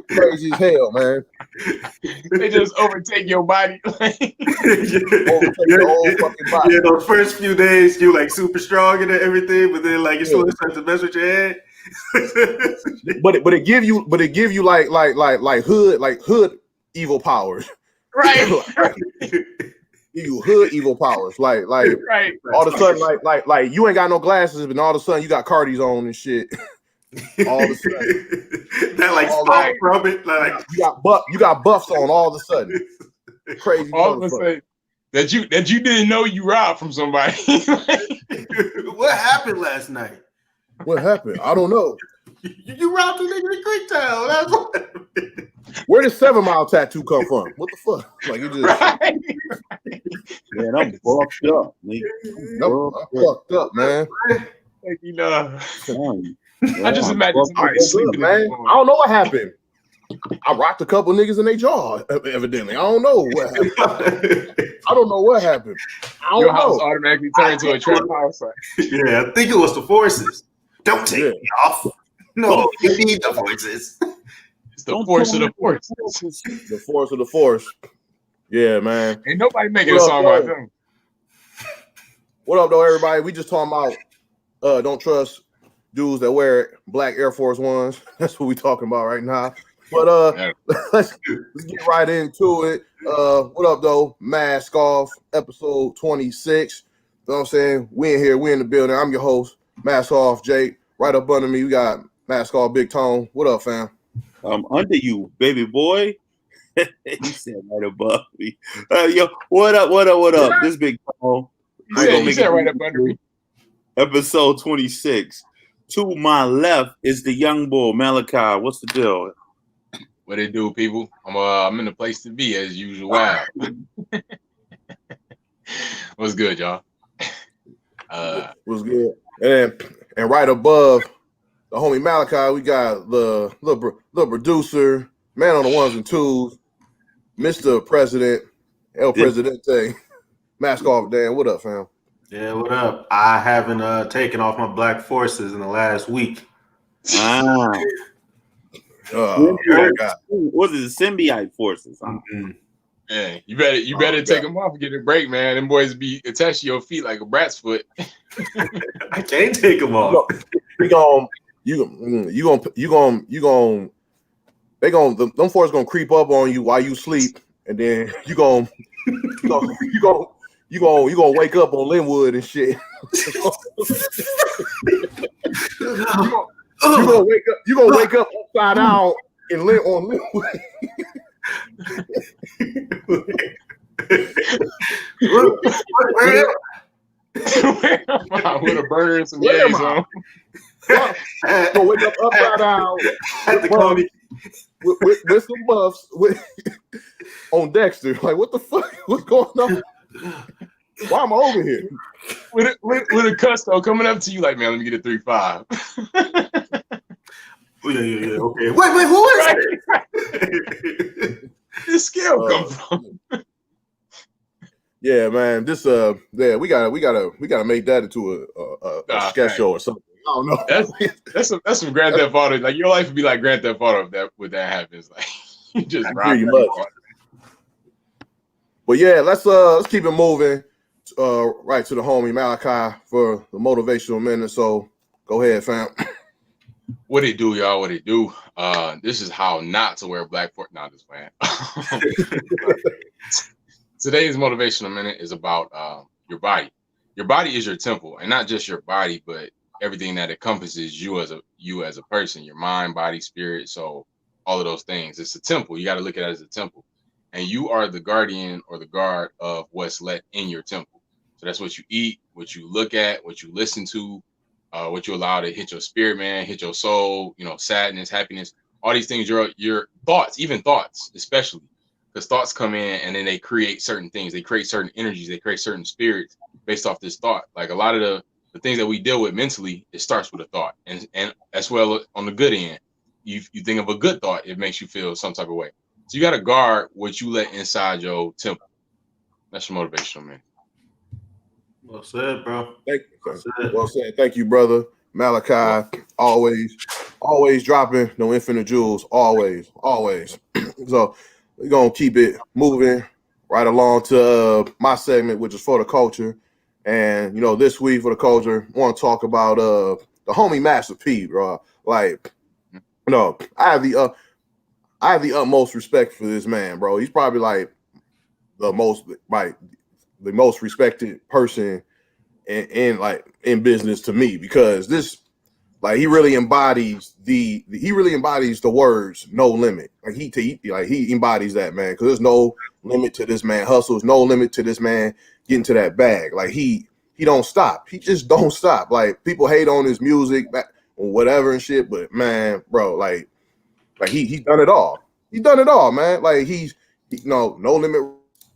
Crazy as hell, man. They just overtake your body. Overtake the whole fucking body. Yeah, those first few days you like super strong and everything, but then like you slowly start to mess with your head. but it give you like hood evil powers. Right. You hood evil powers. Like right. All of a sudden, like you ain't got no glasses, but all of a sudden you got Cardis on and shit. All of a sudden. That like spot from it. Like you got buffs on all of a sudden. Crazy. All of a sudden that you didn't know you robbed from somebody. What happened last night? What happened? I don't know. You robbed a nigga in Creektown. That's what happened. Where did 7 Mile tattoo come from? What the fuck? Like you just Man, I'm fucked up, nigga. I'm fucked up, man. You know, I just imagine somebody sleeping. Man, I don't know what happened. I rocked a couple niggas in their jaw, evidently. I don't know what happened. I don't know what happened. Your house automatically turned into a trap house. Yeah, I think it was the forces. Don't take me off. No, you need the forces. It's the force of the force. The force of the force. Yeah, man. Ain't nobody making a song about them. What up, though, everybody? We just talking about don't trust dudes that wear black Air Force Ones. That's what we talking about right now. But let's get right into it. What up, though? Mask Off, episode 26. You know what I'm saying? We in here. We in the building. I'm your host, Mask Off, Jake. Right up under me, we got Mask Off, Big Tone. What up, fam? I'm under you, baby boy. He said right above me. Yo, what up? This Big Tone. You said right up under me. Episode 26. To my left is the young boy, Malachi. What's the deal? What it do, people? I'm in the place to be as usual. Wow. What's good, y'all? What's good? And right above the homie Malachi, we got the little producer, man on the ones and twos, Mr. President, El Presidente. Mask Off, Dan. What up, fam? Yeah, what up? I haven't taken off my black forces in the last week. What is it? Symbiote forces? Mm-hmm. Yeah, you better take them off and get a break, man. Them boys be attached to your feet like a brat's foot. I can't take them off. Them forces gonna creep up on you while you sleep, and then you gonna wake up on Linwood and shit. You gonna wake up upside down on Linwood. With a burger and some eggs on. Gonna wake up upside down with some buffs on Dexter. Like, what the fuck? What's going on? Why am I over here? With a custo coming up to you like, man, let me get a 3-5. Yeah. Okay. Wait, who is it? This scale come from? Yeah, man. This we gotta make that into a sketch show or something. I don't know. That's some Grand Theft Auto. Like your life would be like Grand Theft Auto if that happens. Like you just pretty much. But yeah, let's keep it moving. Right to the homie Malachi for the motivational minute. So go ahead, fam. What it do, y'all? What it do? This is how not to wear black fork. Nah, just playing. Today's motivational minute is about your body. Your body is your temple, and not just your body, but everything that encompasses you as a person, your mind, body, spirit. So all of those things. It's a temple. You got to look at it as a temple, and you are the guardian or the guard of what's let in your temple. So that's what you eat, what you look at, what you listen to, what you allow to hit your spirit, man, hit your soul. You know, sadness, happiness, all these things. Your thoughts, even thoughts, especially. Because thoughts come in and then they create certain things. They create certain energies. They create certain spirits based off this thought. Like a lot of the things that we deal with mentally, it starts with a thought. And as well on the good end, you think of a good thought, it makes you feel some type of way. So you got to guard what you let inside your temple. That's your motivational, man. Well said, bro. Thank you. Well said. Thank you, brother Malachi. Always always dropping no infinite jewels, always. So we're gonna keep it moving right along to my segment, which is for the culture. And this week for the culture, I want to talk about the homie Master P, bro. Like, I have the utmost respect for this man, bro. He's probably like the most respected person in business to me, because this, like, he really embodies the words "no limit." Like he embodies that, man. Because there's no limit to this man hustles, no limit to this man getting to that bag. Like he don't stop. He just don't stop. Like, people hate on his music or whatever and shit, but man, bro, like he's done it all. He's done it all, man. Like no limit.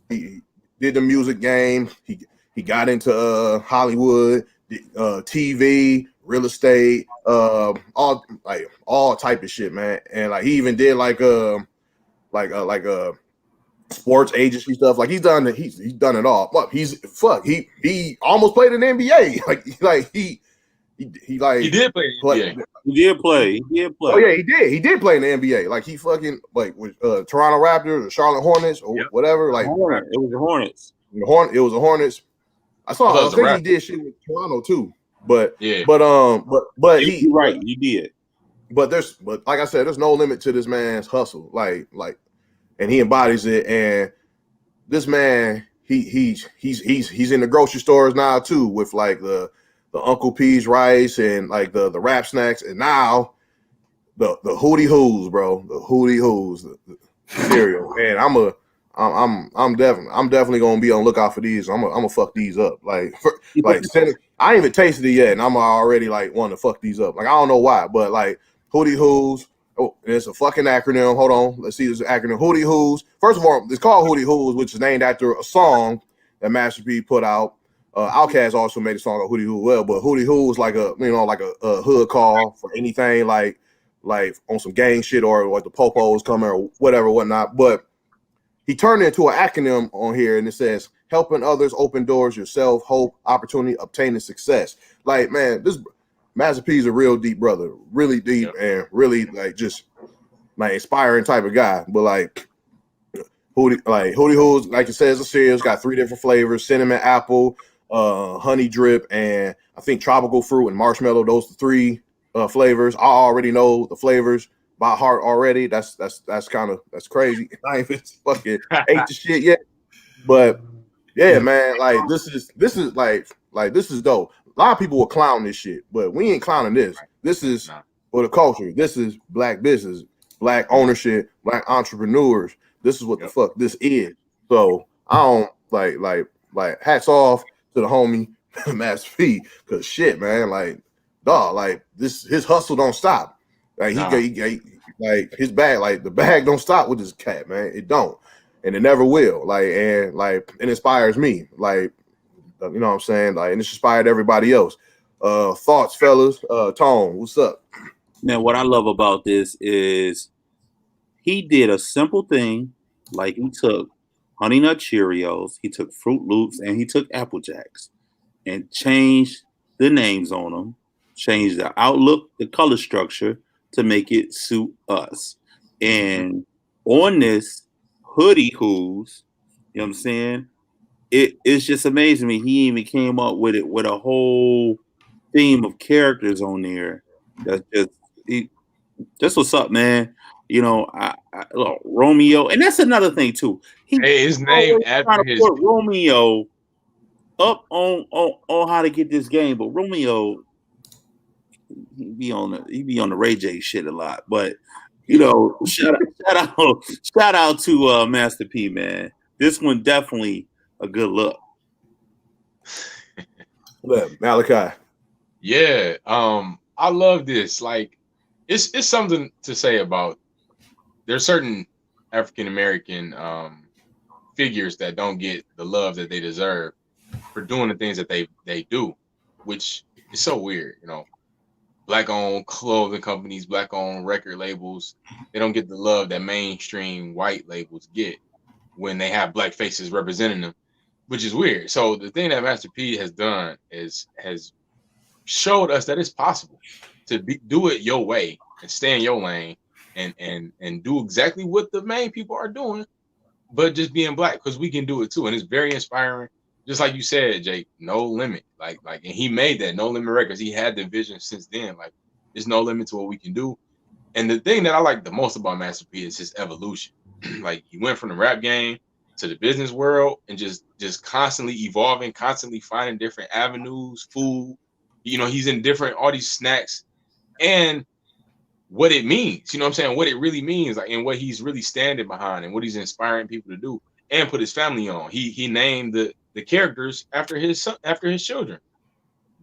He did the music game. He got into Hollywood, TV, real estate, all type of shit, man. And like he even did like sports agency stuff. Like he's done it all. But he almost played in the NBA. He did play. He did play. Oh yeah, he did play in the NBA. Like he fucking like with Toronto Raptors or Charlotte Hornets or whatever. Like it was the Hornets. It was the Hornets. I think he did shit with Toronto too. But yeah, but you're right, you did. But like I said, there's no limit to this man's hustle. Like, and he embodies it. And this man, he's in the grocery stores now too, with like the Uncle P's rice and like the rap snacks, and now the Hootie Hoos, bro, the Hootie Hoos, the cereal. And I'm definitely gonna be on lookout for these. I'm gonna fuck these up. Like I ain't even tasted it yet, and I'm already like wanting to fuck these up. Like, I don't know why, but like Hootie Hoos. Oh, it's a fucking acronym. Hold on, let's see this acronym. Hootie Hoos. First of all, it's called Hootie Hoos, which is named after a song that Master P put out. Outkast also made a song called Hootie Hoo well, but Hootie Hoo is like a hood call for anything like on some gang shit or like the popos coming or whatnot. But he turned it into an acronym on here, and it says helping others, open doors, yourself, hope, opportunity, obtaining success. Like, man, this Master P is a real deep brother, really deep, and really like just like inspiring type of guy. But like Hootie Hoo's, like it says, a cereal. It's got 3 different flavors: cinnamon, apple, honey drip, and I think tropical fruit and marshmallow. Those 3 flavors. I already know the flavors by heart already. That's crazy. I ain't even fucking ate the shit yet. But yeah, man, like this is this is dope. A lot of people will clown this shit, but we ain't clowning this. This is for the culture. This is black business, black ownership, black entrepreneurs. This is what the fuck this is. So I don't like hats off to the homie Master P, because shit, man, like dog, like his hustle don't stop. Like he like his bag, like the bag don't stop with this cat, man. It don't, and it never will. Like, and like it inspires me. Like, you know what I'm saying? Like, and it's inspired everybody else. Thoughts, fellas. Tone, what's up? Man, what I love about this is he did a simple thing, like he took Honey Nut Cheerios, he took Fruit Loops, and he took Apple Jacks, and changed the names on them, changed the outlook, the color structure to make it suit us. And on this Hoodie Who's, you know what I'm saying? It's just amazing to me. He even came up with it with a whole theme of characters on there. That's just what's up, man. You know, Romeo, and that's another thing too. His name after his Romeo up on how to get this game, but Romeo he be on the Ray J shit a lot. But you know, shout out to Master P, man. This one definitely a good look. Malachi. Yeah, I love this. Like, it's something to say about. There's certain African American figures that don't get the love that they deserve for doing the things that they do, which is so weird. You know, Black-owned clothing companies, Black-owned record labels, they don't get the love that mainstream white labels get when they have Black faces representing them, which is weird. So the thing that Master P has done has showed us that it's possible to do it your way and stay in your lane and do exactly what the main people are doing, but just being black, because we can do it too. And it's very inspiring. Just like you said, Jake, no limit. Like, and he made that No Limit Records. He had the vision since then. Like, there's no limit to what we can do. And the thing that I like the most about Master P is his evolution. Like, he went from the rap game to the business world and just constantly evolving, constantly finding different avenues, food. You know, he's in different, all these snacks, and what it means, you know what I'm saying? What it really means, like, and what he's really standing behind and what he's inspiring people to do and put his family on. He named the characters after his son, after his children.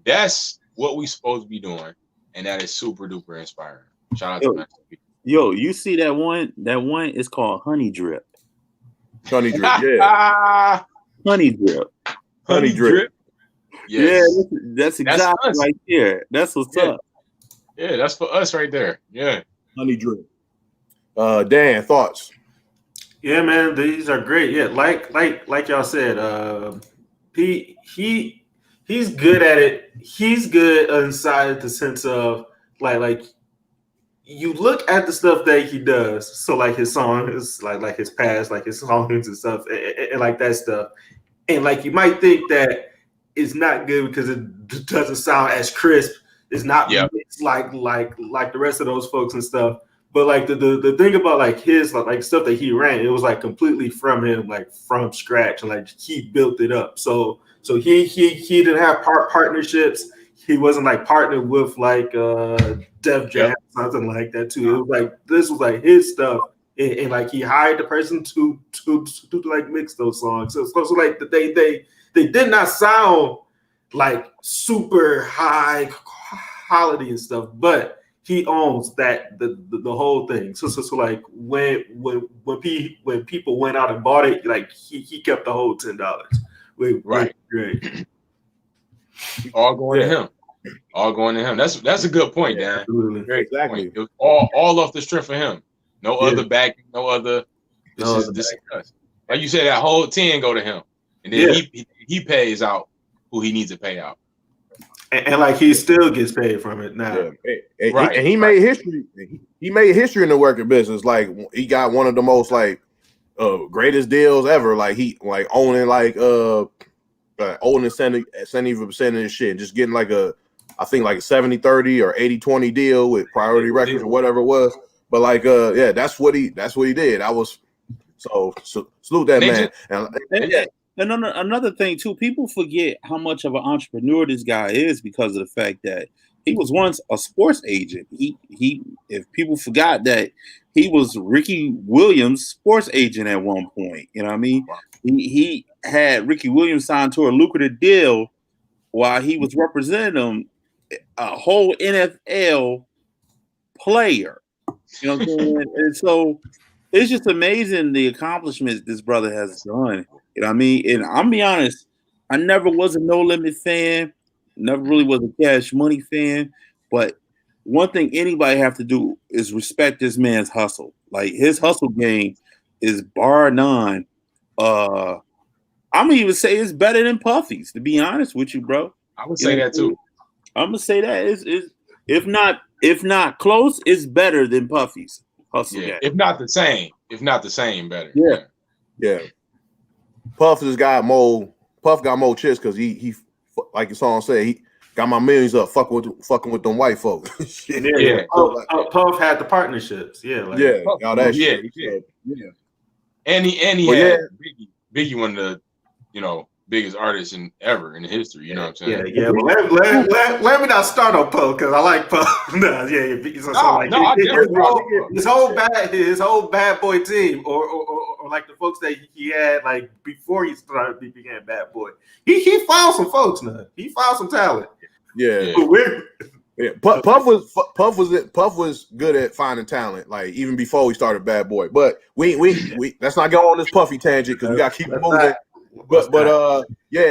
That's what we supposed to be doing. And that is super duper inspiring. Shout out to Master P. Yo, you see that one? That one is called Honey Drip. Honey Drip, yeah. Honey Drip. Honey Drip. Yes. Yeah, that's exactly right there. That's what's up. Yeah, that's for us right there. Yeah. Honey Drip. Dan, thoughts? Yeah, man, these are great. Yeah, like y'all said, he's good at it. He's good inside the sense of like you look at the stuff that he does. So like his song is like his past, like his songs and stuff, and like that stuff. And like you might think that it's not good because it doesn't sound as crisp. It's not mixed like the rest of those folks and stuff. But like the thing about like his like stuff that he ran, it was like completely from him, like from scratch, and like he built it up. So he didn't have partnerships. He wasn't like partnered with like Def Jam, something like that too. It was like this was like his stuff, and like he hired the person to like mix those songs. So like they did not sound like super high quality and stuff, but he owns that the whole thing. So like when people went out and bought it, like he kept the whole $10. Right. Great. All going to him. All going to him. That's a good point, Dan. Absolutely. Great Exactly. point. It was all off the strength of him. No other backing, no other. This is us. Like you said, that whole 10 go to him, and then he pays out who he needs to pay out. And like he still gets paid from it now. Yeah. And he made history. He made history in the working business. Like he got one of the most like greatest deals ever. Like he like owning 70% of his shit, and just getting like I think like a 70-30 or 80-20 deal with Priority Records or whatever it was. But like that's what he did. I was so salute that man. And another thing too, people forget how much of an entrepreneur this guy is because of the fact that he was once a sports agent. He if people forgot that he was Ricky Williams' sports agent at one point. You know what I mean? He had Ricky Williams signed to a lucrative deal while he was representing him, a whole NFL player. You know what I'm saying? And so it's just amazing the accomplishments this brother has done. You know what I mean? And I'm be honest, I never was a No Limit fan, never really was a Cash Money fan. But one thing anybody have to do is respect this man's hustle. Like his hustle game is bar none. I'm gonna even say it's better than Puffy's, to be honest with you, bro. I would say that too. I'm gonna say that is if not close, it's better than Puffy's hustle game. If not the same, better. Yeah. Puff got more chips because he like your song said, he got my millions up fucking with them white folks. Puff had the partnerships. All that shit. Yeah. And he had Biggie, one of the biggest artists ever in history. You know what I'm saying? Yeah. Well, let me not start on Puff because I like Puff. His whole bad boy team, or like the folks that he had like before he became Bad Boy. He found some folks now. He found some talent. Yeah. Puff was good at finding talent, like even before we started Bad Boy. But we let's not go on this Puffy tangent because we got to keep moving. But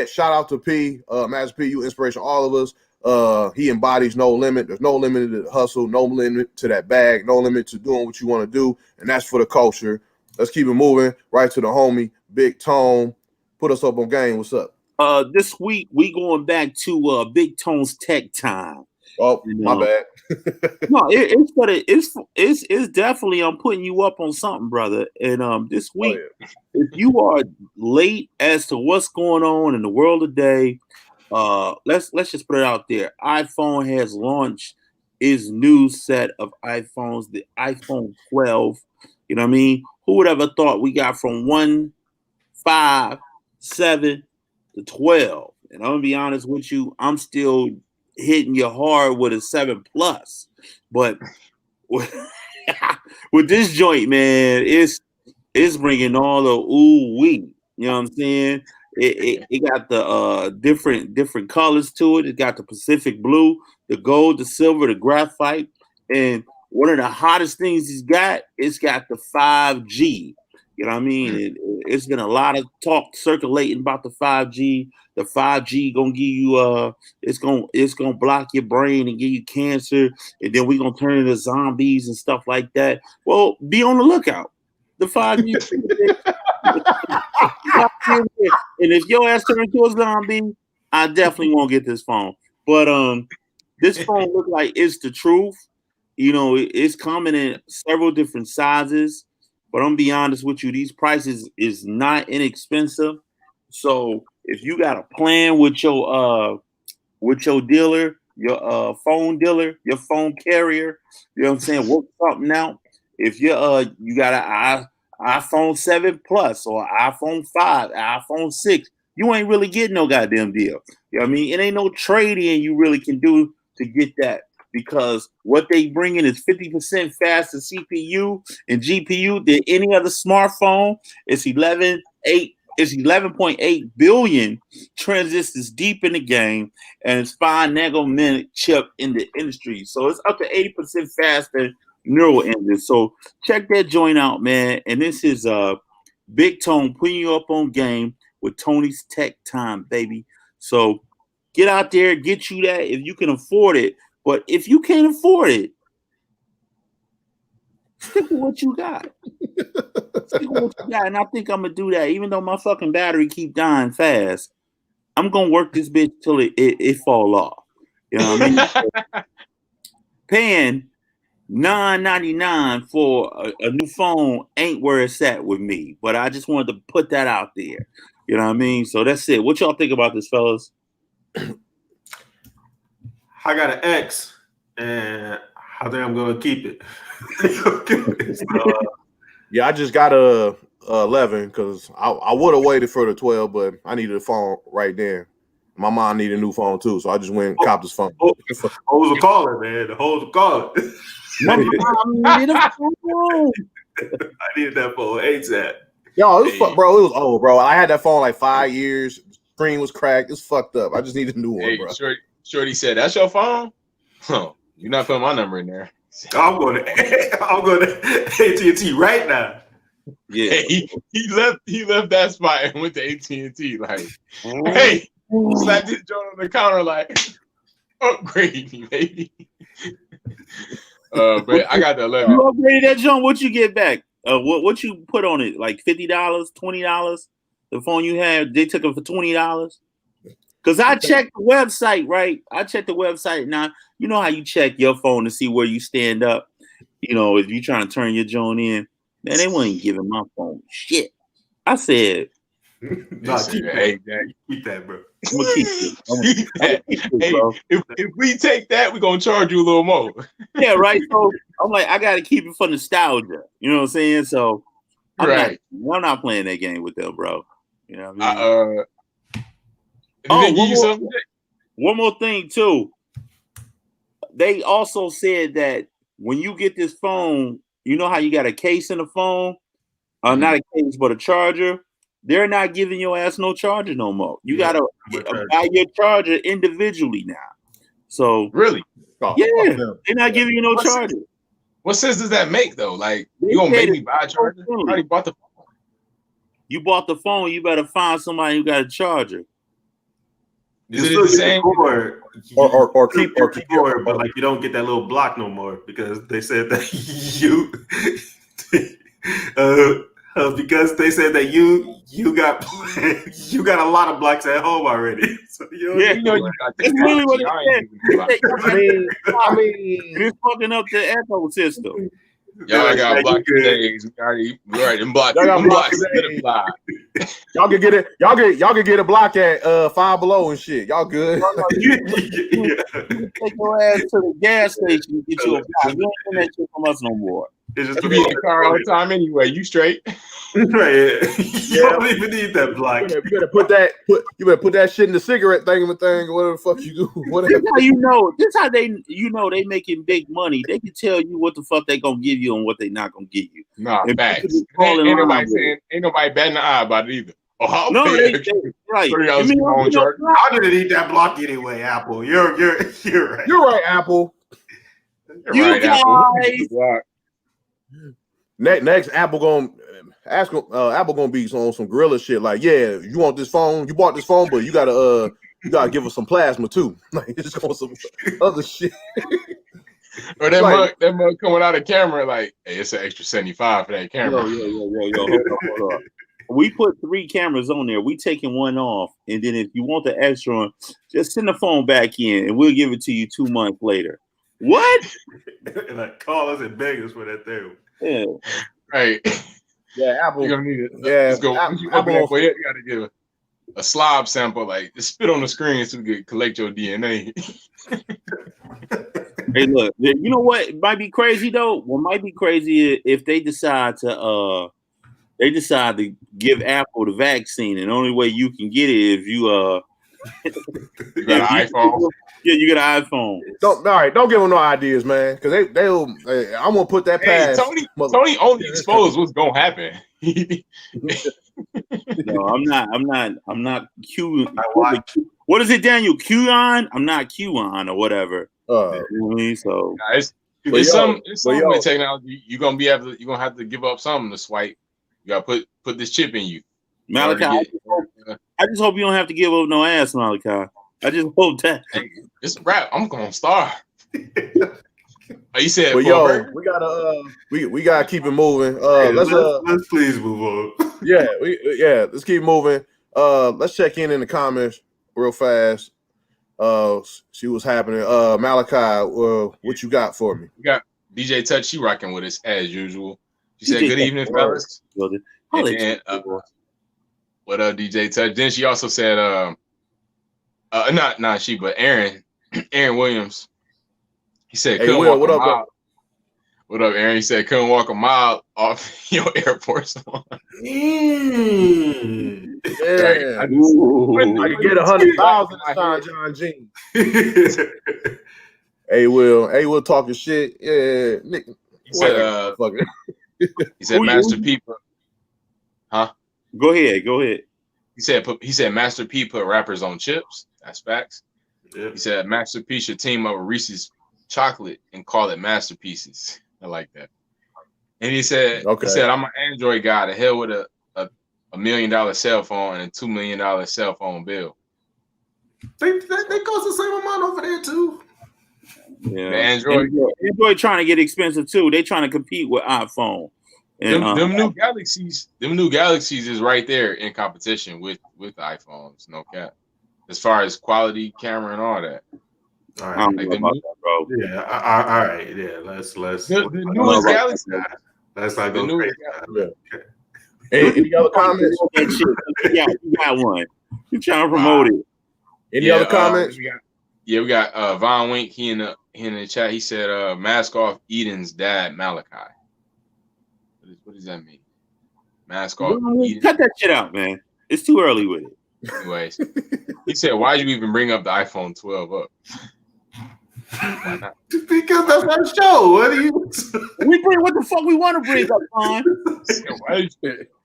shout out to P, Master P, you inspiration all of us. He embodies no limit. There's no limit to the hustle, no limit to that bag, no limit to doing what you want to do, and that's for the culture. Let's keep it moving. Right to the homie, Big Tone. Put us up on game. What's up? This week we going back to Big Tone's Tech Time. Oh, my bad. No, it's definitely I'm putting you up on something, brother. And this week, if you are late as to what's going on in the world today, let's just put it out there. iPhone has launched its new set of iPhones, the iPhone 12. You know what I mean? Who would ever thought we got from 1, 5, 7 to 12? And I'm gonna be honest with you, I'm still hitting you hard with a 7 plus, but with this joint, man, it's bringing all the ooh wee. You know what I'm saying? It got the different colors to it. It got the Pacific blue, the gold, the silver, the graphite, and one of the hottest things it's got the 5G. You know what I mean? It's been a lot of talk circulating about the 5G. The 5G gonna give you it's gonna block your brain and give you cancer, and then we're gonna turn into zombies and stuff like that. Well, be on the lookout. The 5G. And if your ass turns into a zombie, I definitely won't get this phone. But this phone looks like it's the truth. You know, it's coming in several different sizes. But I'm gonna be honest with you, these prices is not inexpensive. So if you got a plan with your dealer, your phone dealer, your phone carrier, you know what I'm saying, work something out. If you got an iPhone 7 Plus or iPhone 5, iPhone 6, you ain't really getting no goddamn deal. You know what I mean? It ain't no trade-in you really can do to get that, because what they bring in is 50% faster CPU and GPU than any other smartphone. It's 11.8 billion transistors deep in the game, and it's 5 nanometer chip in the industry. So it's up to 80% faster neural engine. So check that joint out, man. And this is Big Tone putting you up on game with Tony's Tech Time, baby. So get out there, get you that if you can afford it. But if you can't afford it, stick with what you got. Stick with what you got. And I think I'm gonna do that. Even though my fucking battery keep dying fast, I'm gonna work this bitch till it fall off. You know what I mean? Paying $9.99 for a new phone ain't where it's at with me. But I just wanted to put that out there. You know what I mean? So that's it. What y'all think about this, fellas? I got an X, and I think I'm gonna keep it. Yeah, I just got a 11 because I would have waited for the 12, but I needed a phone right then. My mom needed a new phone too, so I just went and copped this phone. Hoes are calling, man. The hoes are calling. My mom needed a phone. I needed that phone ASAP. Yo, it was bro. It was old, bro. I had that phone like 5 years. The screen was cracked. It's fucked up. I just needed a new one, bro. Shorty said, "That's your phone? Huh? You're not putting my number in there." I'm going to AT&T right now. Yeah, he left that spot and went to AT&T. Like, hey, slapped his joint on the counter like, upgrade me, baby. But I got the 11. You upgraded that joint. What you get back? What you put on it? Like $50, $20? The phone you had, they took it for $20. Because I checked the website, right? I checked the website. Now, you know how you check your phone to see where you stand up. You know, if you're trying to turn your joint in. Man, they weren't giving my phone shit. I said, nah, keep that, bro. I'm going to keep it. Bro. If we take that, we're going to charge you a little more. Yeah, right? So I'm like, I got to keep it for nostalgia. You know what I'm saying? So I'm not playing that game with them, bro. You know what I mean? One more thing too. They also said that when you get this phone, you know how you got a case in the phone, not a case but a charger. They're not giving your ass no charger no more. You gotta buy your charger individually now. So really, they're not giving you no charger. What sense does that make though? Like you gonna make me buy a charger? I already bought the phone. You bought the phone. You better find somebody who got a charger. Is it the same? Or keep keyboard, but like you don't get that little block no more because they said that you Because they said that you got you got a lot of blocks at home already. So you know you got that's literally what it said. I mean, it's fucking up the echo system. Y'all got blocks for days. We already blocks. Y'all got blocks blocks for days. solidified. Y'all can get it. Y'all can get a block at Five Below and shit. Y'all good. You can take your ass to the gas station and get you a block. You don't want that shit from us no more. It's just You be in the car all the time anyway. You straight? Right. You don't even need that block. You better put that shit in the cigarette thing or whatever the fuck you do. Whatever. This how you know. This how they making big money. They can tell you what the fuck they gonna give you and what they not gonna give you. Nah, And facts. Ain't nobody batting an eye about it either. Oh, no, they right. I didn't eat that block anyway, Apple. You're right. You're right, Apple. You're right, Apple. Next, Apple gonna be on some gorilla shit. Like, yeah, you want this phone? You bought this phone, but you gotta give us some plasma too. Like, it's on some other shit. Or that mug coming out of camera, like, hey, it's an extra 75 for that camera. Yo, hold up. We put 3 cameras on there. We taking one off, and then if you want the extra one, just send the phone back in, and we'll give it to you 2 months later. What? And like call us and beg us for that thing. Yeah. Right. Yeah, Apple. You're gonna need it. Yeah, let's go. Apple, you gotta give a slob sample, like just spit on the screen so we can collect your DNA. Hey, look, you know what? It might be crazy though. What might be crazy is if they decide to give Apple the vaccine, and the only way you can get it if you you got an iPhone. Yeah, you get an iPhone. Don't give them no ideas, man, because they'll. I'm gonna put that past. Tony only exposed what's gonna happen. No, I'm not Q. What is it, Daniel? QAnon? I'm not QAnon or whatever. You know what I mean? So it's something with technology. You're gonna have to give up something to swipe. You gotta put this chip in you. Malachi, I just hope you don't have to give up no ass, Malachi. I just hope that. Hey, it's a wrap. I'm gonna starve. You said, we gotta we gotta keep it moving. Let's please move on. Let's keep moving. Let's check in the comments real fast. See what's happening. Malachi, what you got for me? We got DJ Touch. She rocking with us as usual. She said, "Good evening, fellas." And, what up, DJ Touch? Then she also said, not she, but Aaron Williams. He said, "Hey, Will, what up, bro? What up, Aaron?" He said, "Couldn't walk a mile off your Air Force One." Yeah, I could get 100,000 sign John Jean. Hey, Will, talking shit. Yeah, Nick. He said, he said, Master P. Huh? Go ahead. He said, Master P put rappers on chips. That's facts. Yep. He said, Master P should team up with Reese's chocolate and call it masterpieces. I like that. And he said, I'm an Android guy. To hell with a $1 million cell phone and a $2 million cell phone bill. They cost the same amount over there too. Yeah, the Android trying to get expensive too. They trying to compete with iPhone. And, them new Galaxies is right there in competition with iPhones. No cap. As far as quality, camera, and all that. All right, like that, bro. Yeah, all right. Yeah, let's. The newest Galaxy. Let's not go crazy. Any other comments? You got one. You trying to promote it? Any other comments? We got Von Wink. He in the chat. He said, "Mask off Eden's dad, Malachi." What does that mean? Mask off. Eden. Cut that shit out, man. It's too early with it. Anyways, he said, "Why'd you even bring up the iPhone 12 up?" Why not? Because that's our show. What do you? We bring what the fuck we want to bring up, on.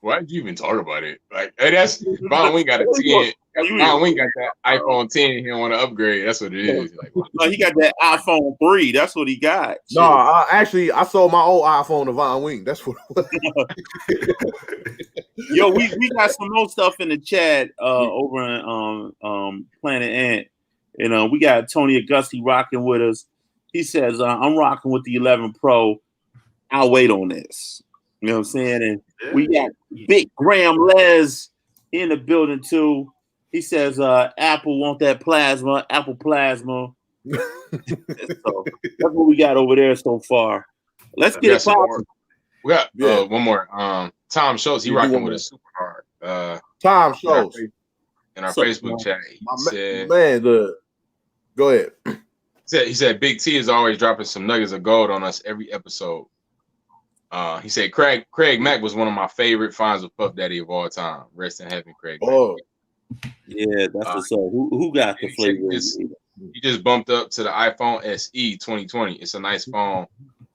Why did you even talk about it? Like, hey, that's Von Wink got a 10. Von Wink got that iPhone 10. He don't want to upgrade. That's what it is. Like, no, he got that iPhone 3. That's what he got. No, I sold my old iPhone to Von Wink. That's what it was. Yo, we got some more stuff in the chat over on Planet Ant. And we got Tony Augusti rocking with us. He says, I'm rocking with the 11 Pro. I'll wait on this. You know what I'm saying? And we got Big Graham Les in the building too. He says, Apple want that plasma, Apple plasma. So that's what we got over there so far. Let's get it popping. We got one more. Tom Schultz, he rocking with us super hard. Tom Schultz in our Facebook chat. He said, "Man, go ahead." He said Big T is always dropping some nuggets of gold on us every episode. He said Craig Mack was one of my favorite finds of Puff Daddy of all time. Rest in heaven, Craig. Oh, yeah, that's what's up. Who got the flavor? He just bumped up to the iPhone SE 2020. It's a nice phone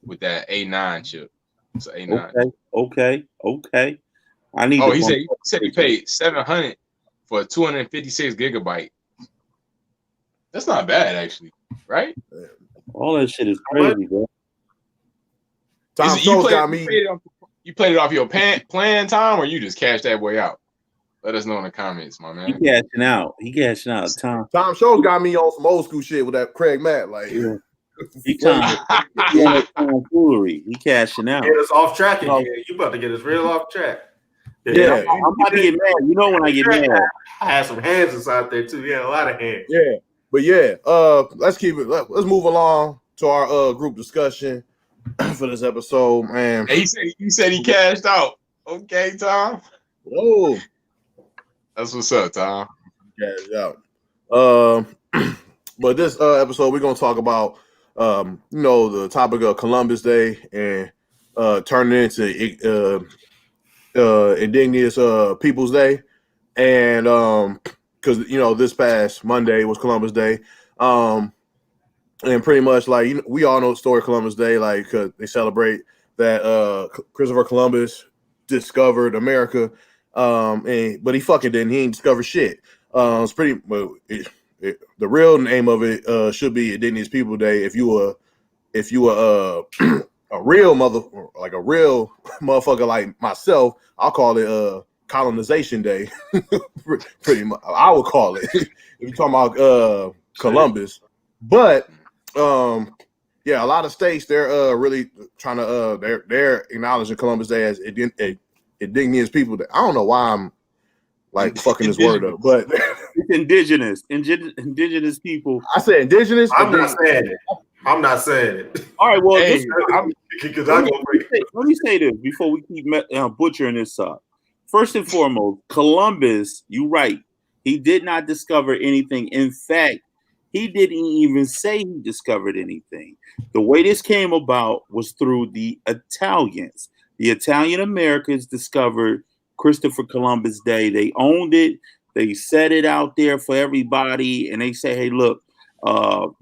with that A9 chip. It's an A9. Okay. I need. He said he paid $700 for a 256 gigabyte. That's not bad, actually, right? All that shit is crazy, bro. Tom Schultz got me. You played it off your plan, Tom, or you just cashed that boy out? Let us know in the comments, my man. He cashing out. Tom Schultz got me on some old school shit with that Craig Mack. Like, he foolery. He cashing out. Get us off track again. You about to get us real off track. Yeah, I'm about to get mad. You know when I get mad. I had some hands inside there too. Yeah, a lot of hands. Yeah, but let's keep it. Let's move along to our group discussion for this episode, man. Hey, he said he cashed out. Okay, Tom. Whoa, that's what's up, Tom. Cashed out. But this episode we're gonna talk about the topic of Columbus Day and turning it into Indigenous People's Day, and because this past Monday was Columbus Day, and pretty much like we all know the story of Columbus Day, like because they celebrate that Christopher Columbus discovered America, but he fucking didn't. He ain't discovered shit. It's pretty. The real name of it should be Indigenous People Day. If you were a real motherfucker like myself, I'll call it colonization day. Pretty much, I would call it. If you're talking about Columbus, but a lot of states they're really trying to they're acknowledging Columbus Day as Indigenous People Day. I don't know why I'm like fucking this word up, but it's indigenous people. I said indigenous. I'm not saying it. All right, well, let me say this before we keep butchering this up. First and foremost, Columbus, you're right. He did not discover anything. In fact, he didn't even say he discovered anything. The way this came about was through the Italians. The Italian Americans discovered Christopher Columbus Day. They owned it. They set it out there for everybody, and they say, "Hey, look,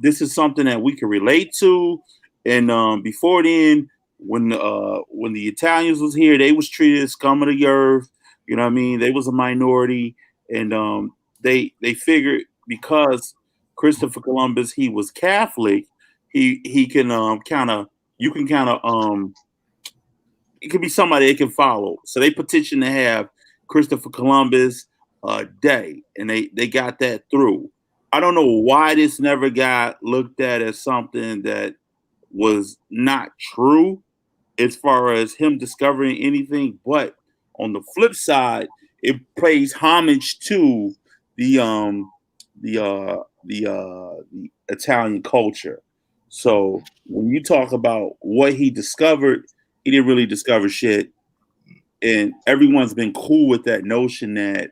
this is something that we can relate to." And before then, when the Italians was here, they was treated as scum of the earth. You know what I mean? They was a minority, and they figured because Christopher Columbus he was Catholic, he can it could be somebody they can follow. So they petitioned to have Christopher Columbus Day, and they got that through. I don't know why this never got looked at as something that was not true as far as him discovering anything, but on the flip side, it pays homage to the Italian culture. So when you talk about what he discovered, he didn't really discover shit. And everyone's been cool with that notion that,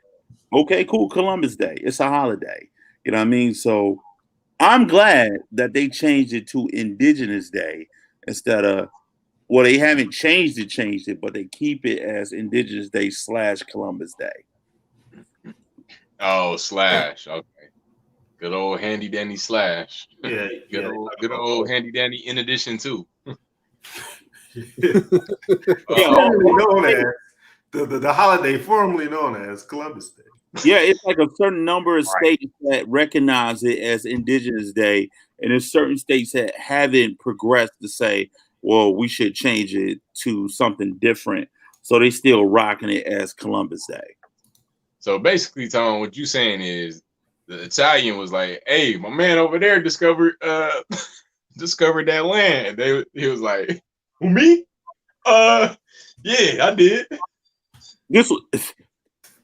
okay, cool, Columbus Day. It's a holiday. You know what I mean? So I'm glad that they changed it to Indigenous Day instead of, well, they haven't changed it, but they keep it as Indigenous Day / Columbus Day. Oh, / okay. Good old handy dandy / Yeah, good old handy dandy in addition to. Formerly known as the holiday formerly known as Columbus Day. Yeah, it's like a certain number of states that recognize it as Indigenous Day, and there's certain states that haven't progressed to say, well, we should change it to something different. So they still rocking it as Columbus Day. So basically, Tom, what you saying is the Italian was like, hey, my man over there discovered that land. He was like, who, me? Yeah, I did. This was,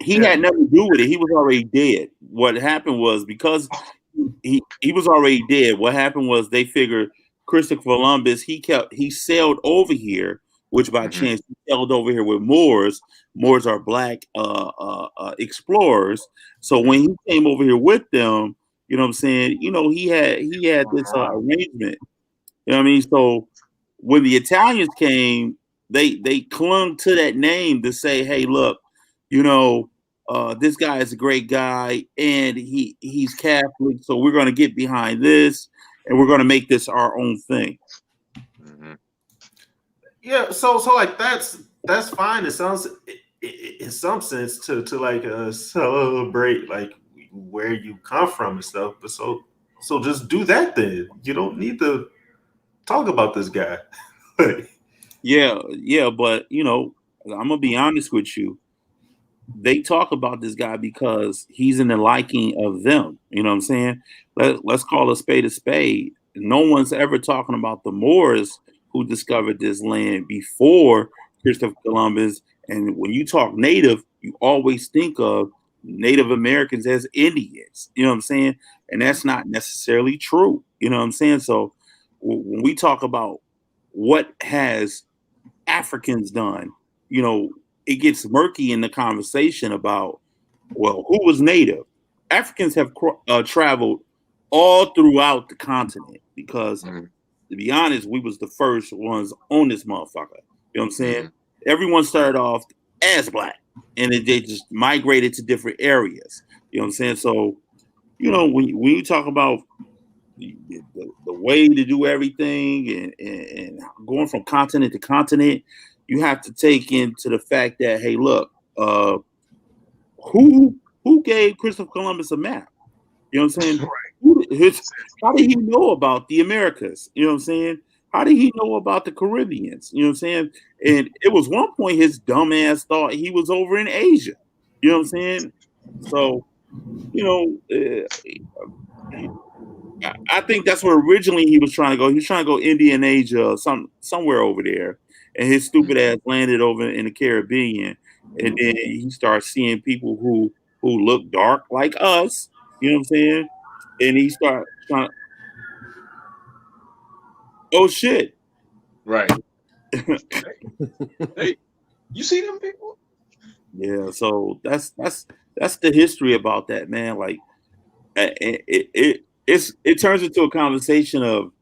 he had nothing to do with it. He was already dead. What happened was because he was already dead. What happened was they figured Christopher Columbus he sailed over here, which by chance he sailed over here with Moors. Moors are black explorers. So when he came over here with them, you know what I'm saying? You know, he had this arrangement. You know what I mean? So when the Italians came, they clung to that name to say, hey, look, you know, this guy is a great guy and he's Catholic, so we're going to get behind this and we're going to make this our own thing. Yeah, so like that's fine. It sounds in some sense to like celebrate like where you come from and stuff. But so just do that then. You don't need to talk about this guy. Yeah, but you know, I'm gonna be honest with you. They talk about this guy because he's in the liking of them. You know what I'm saying? Let's call a spade a spade. No one's ever talking about the Moors who discovered this land before Christopher Columbus. And when you talk native, you always think of Native Americans as Indians. You know what I'm saying? And that's not necessarily true. You know what I'm saying? So when we talk about what has Africans done, you know, it gets murky in the conversation about, well, who was native? Africans have traveled all throughout the continent because, to be honest, we was the first ones on this motherfucker. You know what I'm saying? Everyone started off as black, and they just migrated to different areas. You know what I'm saying? So, you know, when you talk about the way to do everything and going from continent to continent, you have to take into the fact that, hey, look, who gave Christopher Columbus a map? You know what I'm saying? How did he know about the Americas? You know what I'm saying? How did he know about the Caribbeans? You know what I'm saying? And it was one point his dumb ass thought he was over in Asia. You know what I'm saying? So, you know, I think that's where originally he was trying to go. He was trying to go Indian Asia, somewhere over there, and his stupid ass landed over in the Caribbean. And then he starts seeing people who look dark like us. You know what I'm saying? And he started trying. Oh shit! Right. Hey, you see them people? Yeah. So that's the history about that, man. Like it turns into a conversation of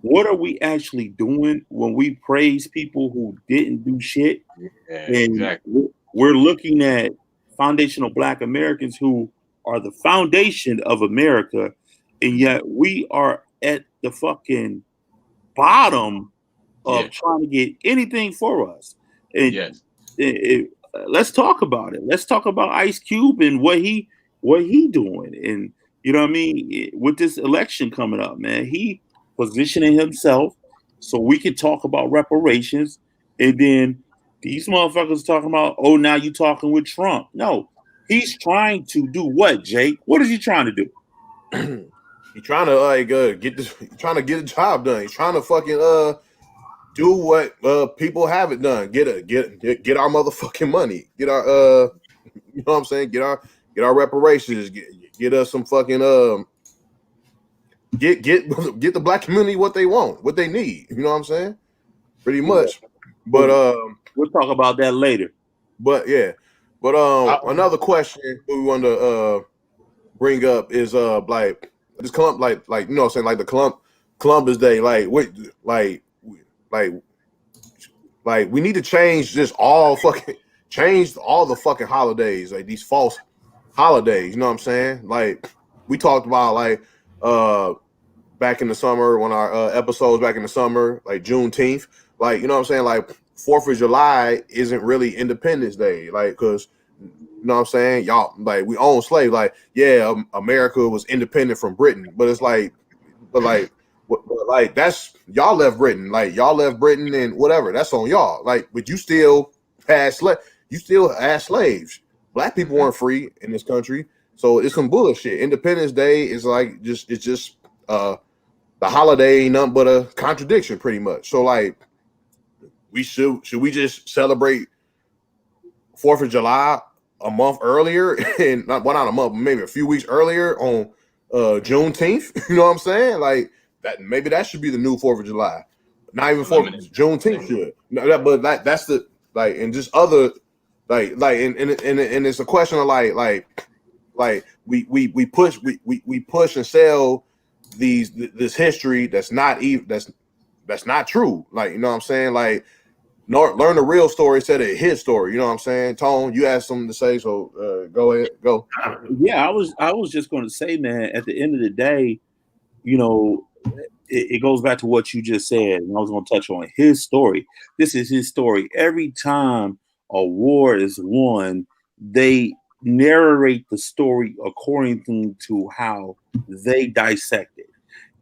what are we actually doing when we praise people who didn't do shit? Yeah, And exactly. we're looking at foundational Black Americans who are the foundation of America, and yet we are at the fucking bottom of trying to get anything for us. And let's talk about it. Let's talk about Ice Cube and what he doing. And you know what I mean? With this election coming up, man, he positioning himself so we can talk about reparations. And then these motherfuckers talking about, oh, now you talking with Trump. No, he's trying to do what, Jake? What is he trying to do? He's trying to get this. He's trying to get a job done. He's trying to fucking do what people haven't done. Get our motherfucking money. Get our you know what I'm saying? Get our reparations. Get us some fucking get the Black community what they want, what they need. You know what I'm saying? Pretty much. But we'll talk about that later. But yeah. But another question we want to bring up is like this like you know what I'm saying, like the Columbus Day, like we need to change change all the fucking holidays, like these false holidays, you know what I'm saying? Like we talked about like back in the summer when our episodes back in the summer, like Juneteenth, like you know what I'm saying, like 4th of July isn't really Independence Day, like because you know what I'm saying, y'all like we own slaves, like yeah, America was independent from Britain, but it's like like that's y'all left Britain, and whatever, that's on y'all, like but you still had slaves. Black people weren't free in this country, so it's some bullshit. Independence Day is like it's just the holiday ain't nothing but a contradiction pretty much. So like should we just celebrate 4th of July a month earlier, and not a month, maybe a few weeks earlier on Juneteenth? You know what I'm saying? Like that, maybe that should be the new 4th of July. Not even 4th, Juneteenth should. No, but that's the like, and just other and it's a question of like we push and sell this history that's not even that's not true. Like, you know what I'm saying? Like, learn the real story instead of his story. You know what I'm saying? Tone, you had something to say, so go ahead. Go. Yeah, I was just going to say, man, at the end of the day, you know, it goes back to what you just said, and I was going to touch on his story. This is his story. Every time a war is won, they narrate the story according to how they dissect it.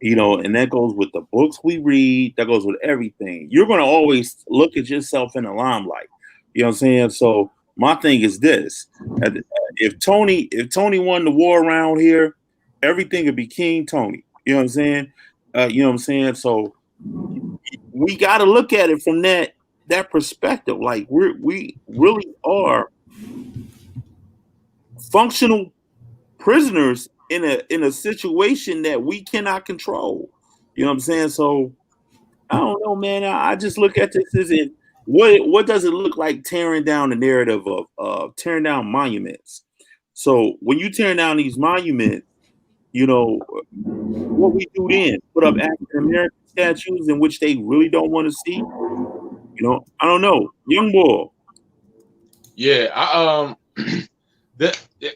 You know, and that goes with the books we read. That goes with everything. You're going to always look at yourself in the limelight. You know what I'm saying? So my thing is this: if Tony won the war around here, everything would be King Tony. You know what I'm saying? You know what I'm saying? So we got to look at it from that perspective. Like we really are functional prisoners in a situation that we cannot control. You know what I'm saying? So I don't know, man. I just look at this as in what does it look like tearing down the narrative of tearing down monuments? So when you tear down these monuments, you know, what we do then? Put up African American statues in which they really don't want to see. You know, I don't know. Young boy. Yeah,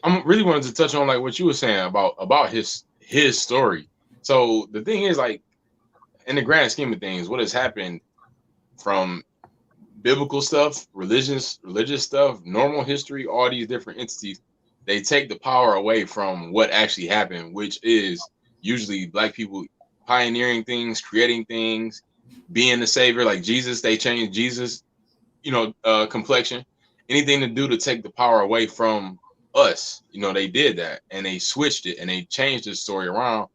I'm really wanted to touch on like what you were saying about his story. So the thing is, like, in the grand scheme of things, what has happened from biblical stuff, religious stuff, normal history, all these different entities, they take the power away from what actually happened, which is usually Black people pioneering things, creating things, being the savior. Like Jesus, they changed Jesus, complexion. Anything to do to take the power away from us, they did that, and they switched it and they changed the story around.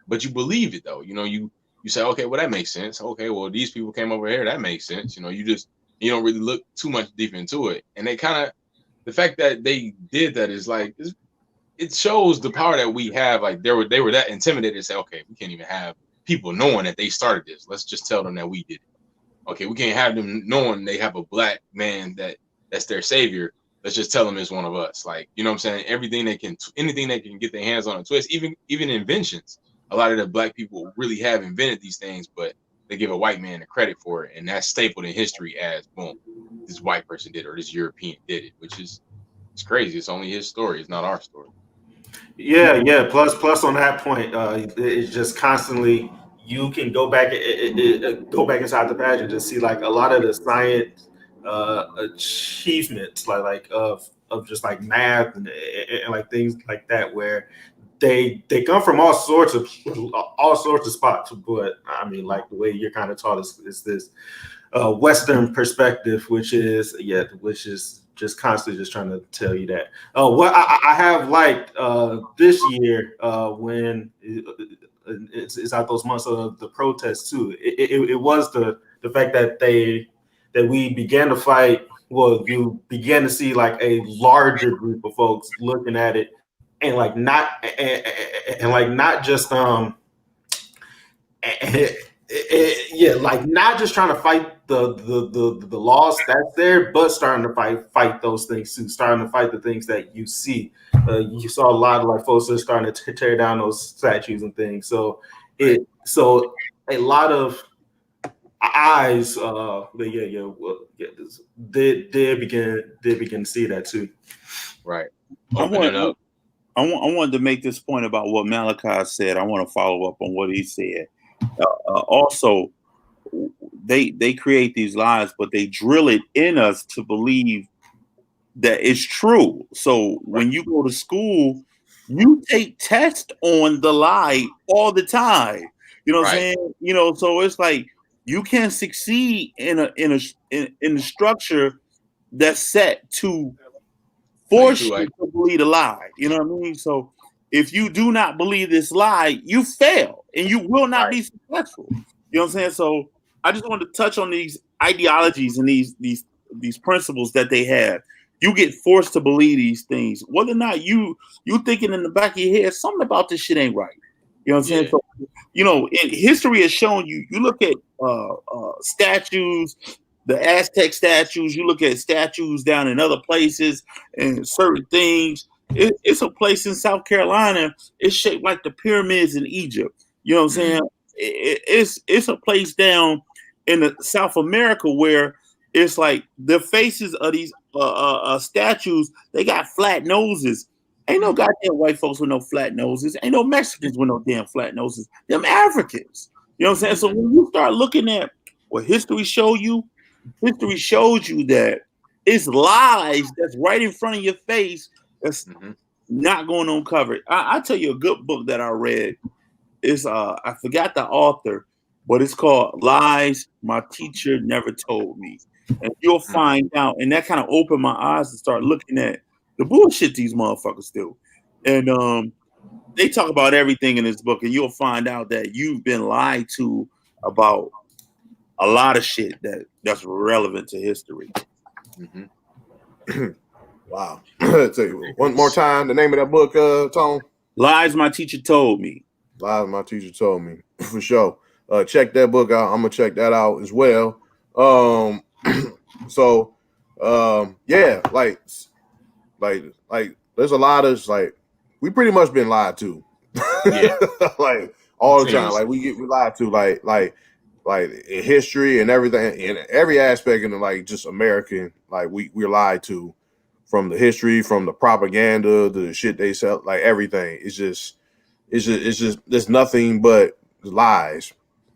But you believe it though, you say, okay, well, that makes sense. Okay, well, these people came over here, that makes sense. You don't really look too much deep into it. And they kind of, the fact that they did that is like, it shows the power that we have. Like they were that intimidated to say, okay, we can't even have people knowing that they started this. Let's just tell them that we did it. Okay, we can't have them knowing they have a Black man that's their savior. Let's just tell them it's one of us. Like, you know what I'm saying? Anything they can get their hands on and twist, even inventions. A lot of the Black people really have invented these things, but they give a white man the credit for it, and that's stapled in history as, boom, this white person did, or this European did it, which is, it's crazy. It's only his story. It's not our story. Yeah. Plus on that point, it's just constantly, you can go back inside the past and just see like a lot of the science achievements, like of just like math and like things like that, where they come from all sorts of spots. But I mean, like the way you're kind of taught is this Western perspective, which is just constantly just trying to tell you that. What I have liked this year, when it's out those months of the protests too. It was the fact that we began to fight. Well, you began to see like a larger group of folks looking at it, and like not just like not just trying to fight the laws that's there, but starting to fight those things too, starting to fight the things that you see. You saw a lot of like folks that are starting to tear down those statues and things. So a lot of eyes, did begin to see that too. Right. I wanted to make this point about what Malachi said. I want to follow up on what he said. Also, they create these lies, but they drill it in us to believe that it's true. So when you go to school, you take tests on the lie all the time. You know what I'm saying? So it's like you can't succeed in a structure that's set to force you to believe a lie. You know what I mean? So if you do not believe this lie, you fail and you will not be successful. You know what I'm saying? So I just wanted to touch on these ideologies and these principles that they have. You get forced to believe these things, whether or not you thinking in the back of your head something about this shit ain't right. You know what I'm saying? So, in history has shown you. You look at statues, the Aztec statues. You look at statues down in other places and certain things. It's a place in South Carolina. It's shaped like the pyramids in Egypt. You know what I'm saying? It's a place down in the South America where it's like the faces of these statues. They got flat noses. Ain't no goddamn white folks with no flat noses. Ain't no Mexicans with no damn flat noses. Them Africans. You know what I'm saying? So when you start looking at what history shows you that it's lies that's right in front of your face that's not going uncovered. I'll tell you a good book that I read. It's I forgot the author, but it's called Lies My Teacher Never Told Me. And you'll find out, and that kind of opened my eyes to start looking at the bullshit these motherfuckers do. And they talk about everything in this book, and you'll find out that you've been lied to about a lot of shit that's relevant to history. Wow. Tell you one more time, the name of that book, Tone? Lies My Teacher Told Me. Lies My Teacher Told Me. For sure. Check that book out. I'm gonna check that out as well. Yeah, like there's a lot of we pretty much been lied to. Yeah. Like all the time. Like we lied to like in history and everything, in every aspect in just American, we're lied to, from the history, from the propaganda, the shit they sell, everything. It's just there's nothing but lies.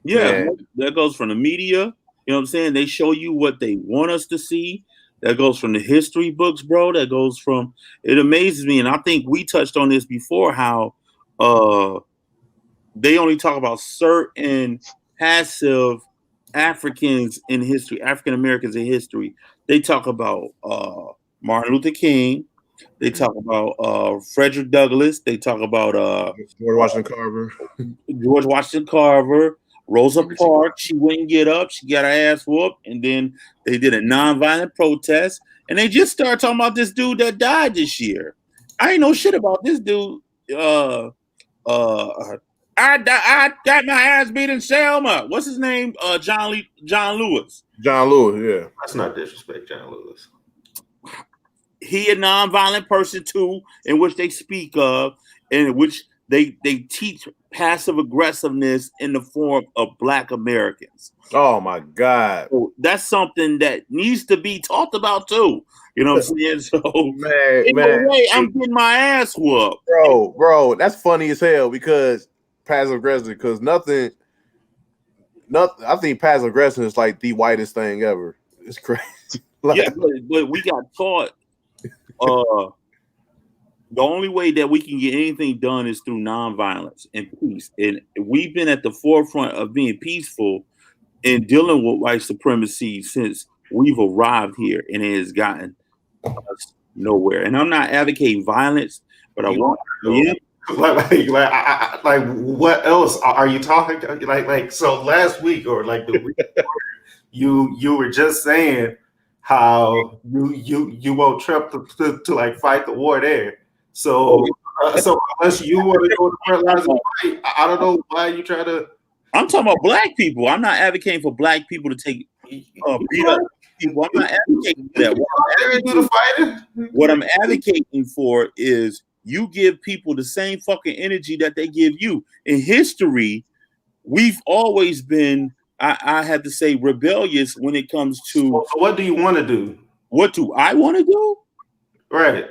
Yeah, that goes from the media. You know what I'm saying? They show you what they want us to see. That goes from the history books, bro. That goes from, it amazes me. And I think we touched on this before, how they only talk about certain passive Africans in history, African Americans in history. They talk about Martin Luther King. They talk about Frederick Douglass. They talk about George Washington Carver. Rosa Parks, she wouldn't get up. She got her ass whooped. And then they did a nonviolent protest. And they just started talking about this dude that died this year. I ain't know shit about this dude. I got my ass beat in Selma. What's his name? John Lewis. John Lewis, yeah. That's not disrespect, John Lewis. He a nonviolent person too, in which they speak of, and in which they teach passive aggressiveness in the form of Black Americans. Oh my God. So that's something that needs to be talked about too. You know what I'm saying? So man, I'm getting my ass whooped. Bro, that's funny as hell, because passive aggressive, because nothing, I think passive aggressive is like the whitest thing ever. It's crazy. Yeah, but we got taught the only way that we can get anything done is through nonviolence and peace. And we've been at the forefront of being peaceful and dealing with white supremacy since we've arrived here, and it has gotten us nowhere. And I'm not advocating violence, but I want like what else are you talking? Like so last week, or like the week before, you were just saying how you want Trump to like fight the war there. So unless you want to go to the front lines and fight, I don't know why you try to. I'm talking about Black people. I'm not advocating for Black people to take beat up people. I'm not advocating for that. What I'm advocating for is you give people the same fucking energy that they give you. In history, we've always been, I have to say, rebellious when it comes to. So what do you want to do? What do I want to do? Right.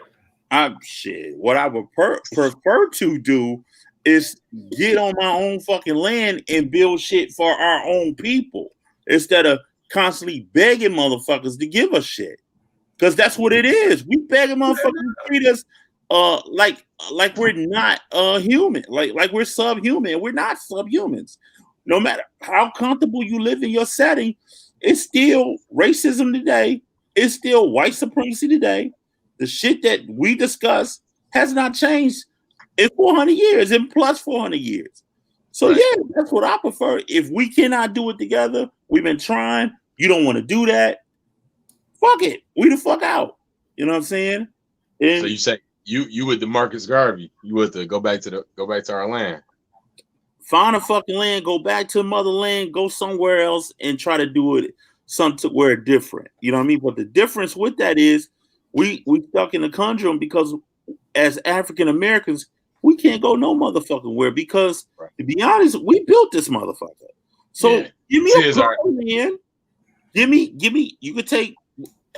What I would prefer to do is get on my own fucking land and build shit for our own people, instead of constantly begging motherfuckers to give us shit. Because that's what it is. We begging motherfuckers to treat us like we're not human, like we're subhuman. We're not subhumans. No matter how comfortable you live in your setting, it's still racism today. It's still white supremacy today. The shit that we discuss has not changed in 400 years, and plus 400 years. So yeah, that's what I prefer. If we cannot do it together, we've been trying. You don't want to do that. Fuck it. We the fuck out. You know what I'm saying? And so you say you with DeMarcus Garvey, you with the go back to our land. Find a fucking land, go back to motherland, go somewhere else and try to do it somewhere different. You know what I mean? But the difference with that is we stuck in the conundrum because as African Americans, we can't go no motherfucking where because to be honest, we built this motherfucker. So give me a land. Give me, you could take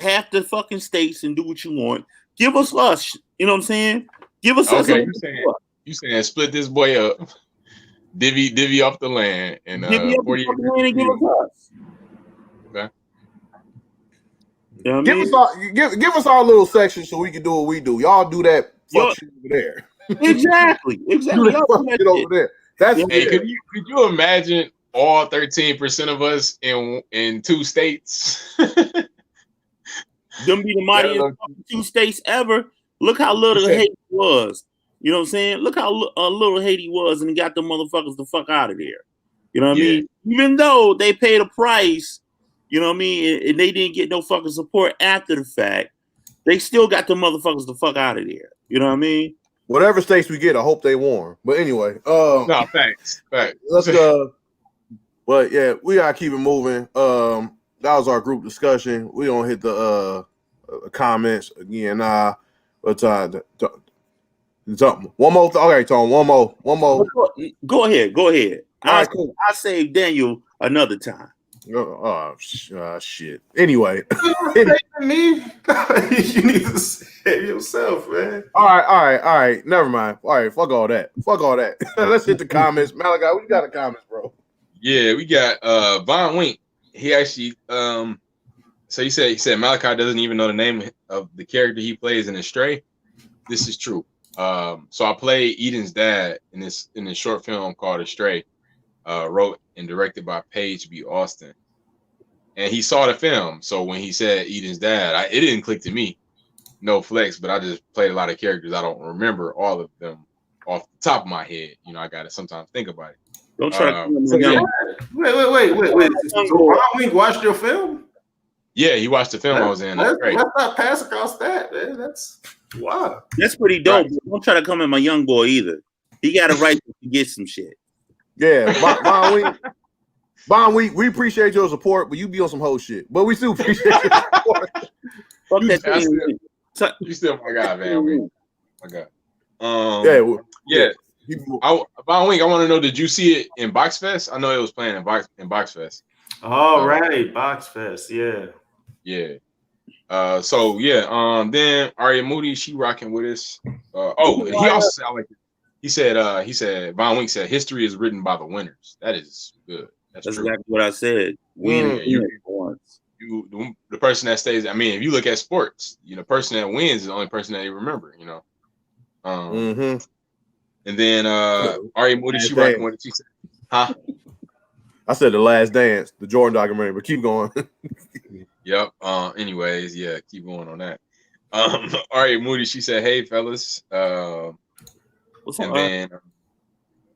half the fucking states and do what you want. Give us. You know what I'm saying? Give us. Okay, you saying split this boy up, divvy off the land, and give me 40 the land and give us. Okay. You know what give I mean? us all, give us our little section so we can do what we do. Y'all do that fuck shit over there. Exactly. Do that fuck shit over there. That's hey, could you imagine all 13% of us in 2 states? Them be the mightiest 2 states ever. Look how little Haiti was. You know what I'm saying? Look how little Haiti was, and he got them motherfuckers the fuck out of there. You know what I mean? Even though they paid a price, you know what I mean, and they didn't get no fucking support after the fact, they still got the motherfuckers the fuck out of there. You know what I mean? Whatever states we get, I hope they warm. But anyway, no, thanks. Let's but yeah, we gotta keep it moving. That was our group discussion. We don't hit the comments again. But one more. Okay, Tom. One more. Go ahead. All right, cool. I saved Daniel another time. Shit. Anyway, me. You need to save yourself, man. All right. Never mind. All right, fuck all that. Let's hit the comments. Malachi, what you got in comments, bro? Yeah, we got Von Wink. He actually so he said Malachi doesn't even know the name of the character he plays in Stray. This is true. So I played Eden's dad in this short film called Stray, wrote and directed by Paige B. Austin. And he saw the film. So when he said Eden's dad, it didn't click to me. No flex, but I just played a lot of characters. I don't remember all of them off the top of my head. You know, I gotta sometimes think about it. Don't try Wait. So Von Wink watched your film? Yeah, he watched the film I was in. Let's not pass across that, man. That's wow. That's pretty dope. Right. Don't try to come at my young boy either. He got a right to get some shit. Yeah, Von Wink, we appreciate your support, but you be on some whole shit. But we still appreciate your support. Fuck that. You still my guy, man. My God. Von Wink, I want to know, did you see it in Box Fest? I know it was playing in Box Fest. All right, Box Fest, yeah. Then Aria Moody, she rocking with us. He also said, he said Von Wink said history is written by the winners. That is good. That's true. Exactly what I said. The person that stays. I mean, if you look at sports, the person that wins is the only person that they remember. And then Aria Moody, she rocking with it. She said, "Huh." I said The Last Dance, the Jordan documentary, but keep going. Yep. Anyways, yeah, keep going on that. Aria Moody, she said, "Hey, fellas." What's and up, then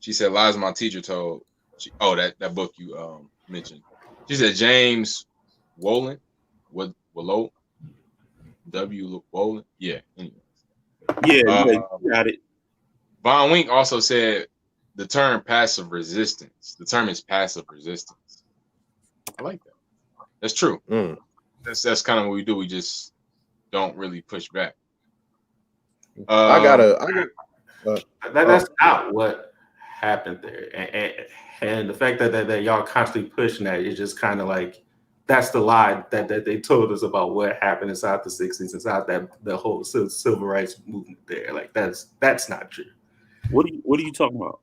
she said, "Lies my teacher told." That book you mentioned. She said James Wolin, Wolin. Yeah. Anyways. Yeah, you got it. Von Wink also said the term passive resistance. The term is passive resistance. I like that. That's true. That's kind of what we do. We just don't really push back. That's not what happened there, and the fact that y'all constantly pushing that is just kind of like that's the lie that they told us about what happened inside the 60s, inside the whole civil rights movement there. Like that's not true. What are you talking about?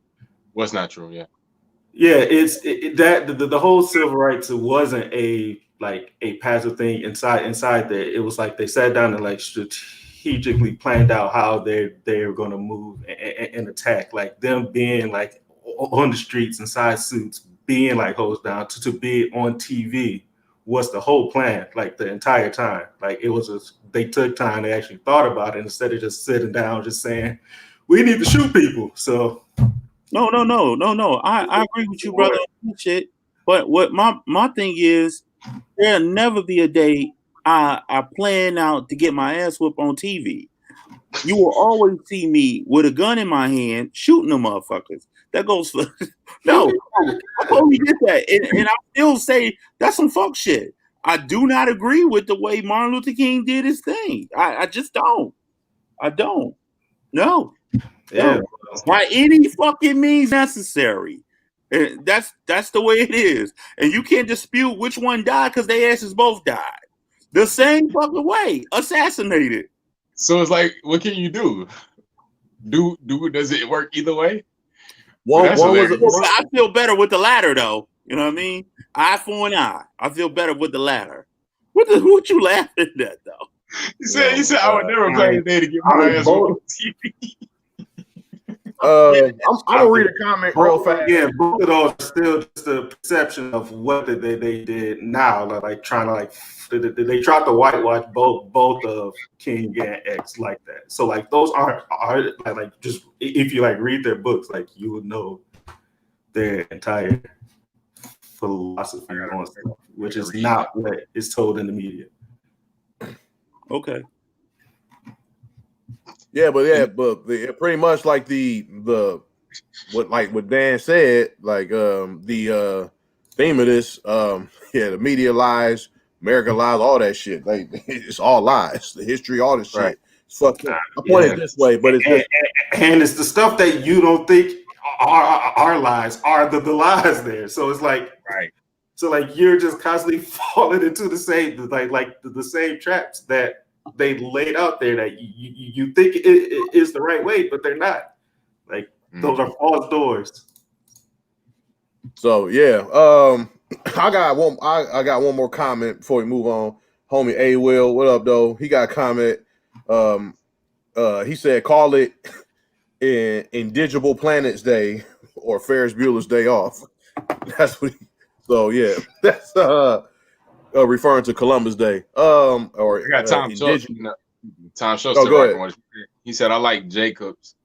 What's not true? Yeah, it's that the whole civil rights wasn't a passive thing inside there. It was like they sat down and like strategically planned out how they were going to move and attack, like them being like on the streets inside suits, being like hosed down to be on TV was the whole plan, like the entire time. Like it was they took time, they actually thought about it instead of just sitting down just saying we need to shoot people. So no. I agree with you, brother. Shit. But what my thing is there'll never be a day I plan out to get my ass whooped on TV. You will always see me with a gun in my hand shooting the motherfuckers. That goes for no. I totally get that, and I still say that's some fuck shit. I do not agree with the way Martin Luther King did his thing. I just don't. I don't. No. Yeah. No. By any fucking means necessary. And that's the way it is. And you can't dispute which one died because their asses both died. The same fucking way. Assassinated. So it's like, what can you do? Does it work either way? One was I feel better with the latter though. You know what I mean? Eye for an eye. I feel better with the latter. What you laughing at though? You said I would never play today to get my ass whooped on TV. I'm gonna read a comment real fast. Yeah, both of those are still just the perception of what they did now. Like trying to they tried to whitewash both of King and X like that. So like those are like just if you like read their books, like you would know their entire philosophy on stuff, which is not what is told in the media. Okay. Yeah, but pretty much like the what Dan said, like the theme of this, the media lies, America lies, all that shit. Like it's all lies. The history, all this shit. It's fucked up. I point it this way, but it's and it's the stuff that you don't think are lies are the lies there. So it's like right. So like you're just constantly falling into the same like the same traps that they laid out there that you think it is the right way, but they're not. Like those are false doors. So yeah, I got one more comment before we move on. Homie A Will, what up though? He got a comment. He said call it Indigenous Planets Day or Ferris Bueller's Day Off. That's what. So yeah, that's referring to Columbus Day. Or I got Tom Schultz. Tom Schultz. Go ahead. He said, "I like Jacob's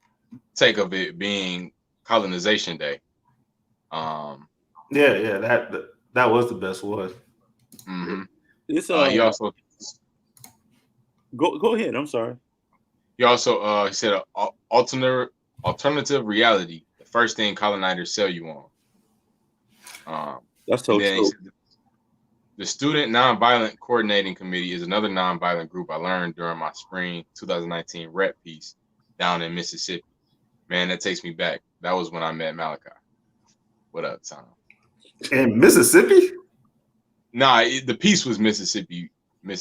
take of it being colonization day." Yeah, that was the best one. Mm-hmm. He also go ahead. I'm sorry. He also he said alternative reality. The first thing colonizers sell you on. That's so true. The Student Nonviolent Coordinating Committee is another nonviolent group I learned during my spring 2019 rep piece down in Mississippi. Man, that takes me back. That was when I met Malachi. What up, Tom? In Mississippi? Nah, the piece was Mississippi. I like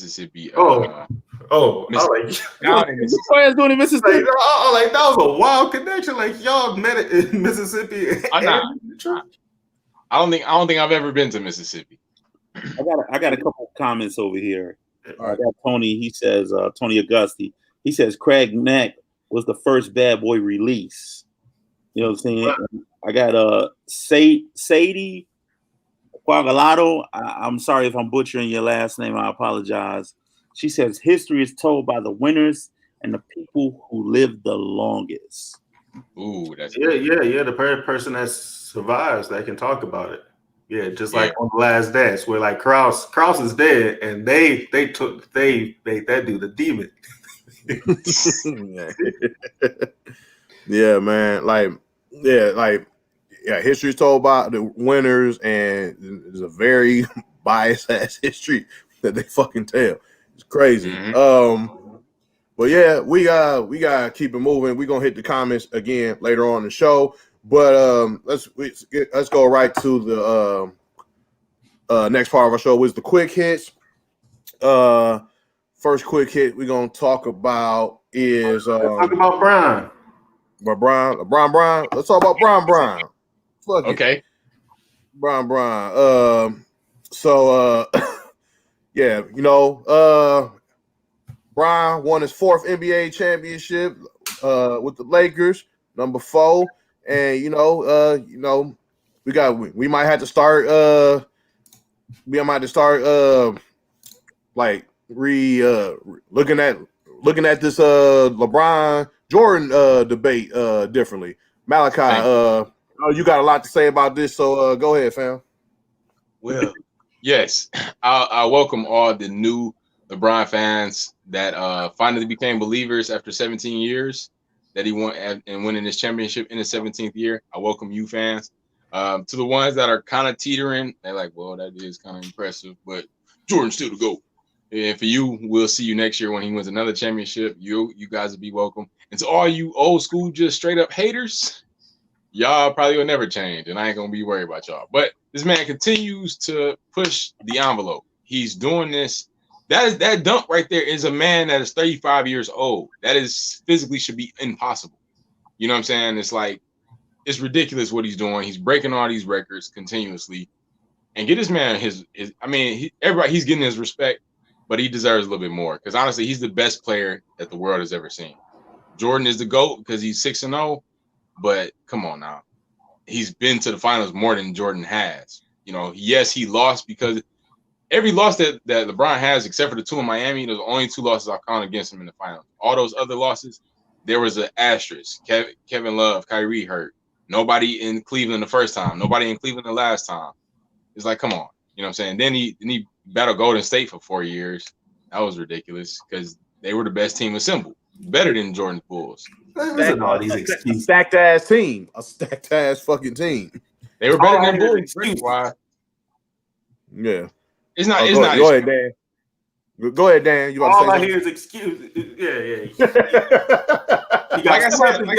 down in Mississippi. Doing in Mississippi. Like that was a wild connection. Like y'all met it in Mississippi. I don't think I've ever been to Mississippi. I got a couple of comments over here. I got Tony. He says Tony Augusti. He says Craig Mack was the first Bad Boy release. You know what I'm saying? Right. I got Sadie Quagalado. I'm sorry if I'm butchering your last name. I apologize. She says history is told by the winners and the people who live the longest. Ooh, that's the person that survives that can talk about it. Yeah, just like on The Last Dance, where like Krause is dead, and they took that dude, the demon. Yeah, man. History is told by the winners, and it's a very biased ass history that they fucking tell. It's crazy. Mm-hmm. But yeah, we gotta keep it moving. We're gonna hit the comments again later on in the show. But let's go right to the next part of our show, which is the quick hits. First quick hit we're gonna talk about is talk about Brian. Brian. Let's talk about Brian. Fuck okay. It. Brian. Yeah, Brian won his 4th NBA championship with the Lakers, number 4. And we might have to start looking at this LeBron Jordan debate differently. Malachi, you got a lot to say about this, so go ahead, fam. Well, Yes, I welcome all the new LeBron fans that finally became believers after 17 years that he won and winning this championship in his 17th year. I welcome you fans. To the ones that are kind of teetering, they're like, well, that is kind of impressive, but Jordan's still the GOAT. And for you, we'll see you next year when he wins another championship. You guys will be welcome. And to all you old school, just straight up haters, y'all probably will never change, and I ain't gonna be worried about y'all. But this man continues to push the envelope. He's doing this. That dunk right there is a man that is 35 years old. That is physically should be impossible. You know what I'm saying? It's like it's ridiculous what he's doing. He's breaking all these records continuously. And get this man his I mean, everybody he's getting his respect, but he deserves a little bit more because honestly, he's the best player that the world has ever seen. Jordan is the GOAT because he's 6-0, but come on now. He's been to the finals more than Jordan has. You know, yes, he lost because every loss that LeBron has, except for the two in Miami, those are the only two losses I count against him in the finals. All those other losses, there was an asterisk. Kevin Love, Kyrie hurt. Nobody in Cleveland the first time. Nobody in Cleveland the last time. It's like, come on. You know what I'm saying? Then he battled Golden State for 4 years. That was ridiculous because they were the best team assembled. Better than Jordan's Bulls. All these excuses. Stacked ass team. A stacked ass fucking team. They were better than Bulls. Why? Yeah. It's not. Go ahead, Dan. Go ahead, Dan. You all I hear is excuses. Yeah. Like I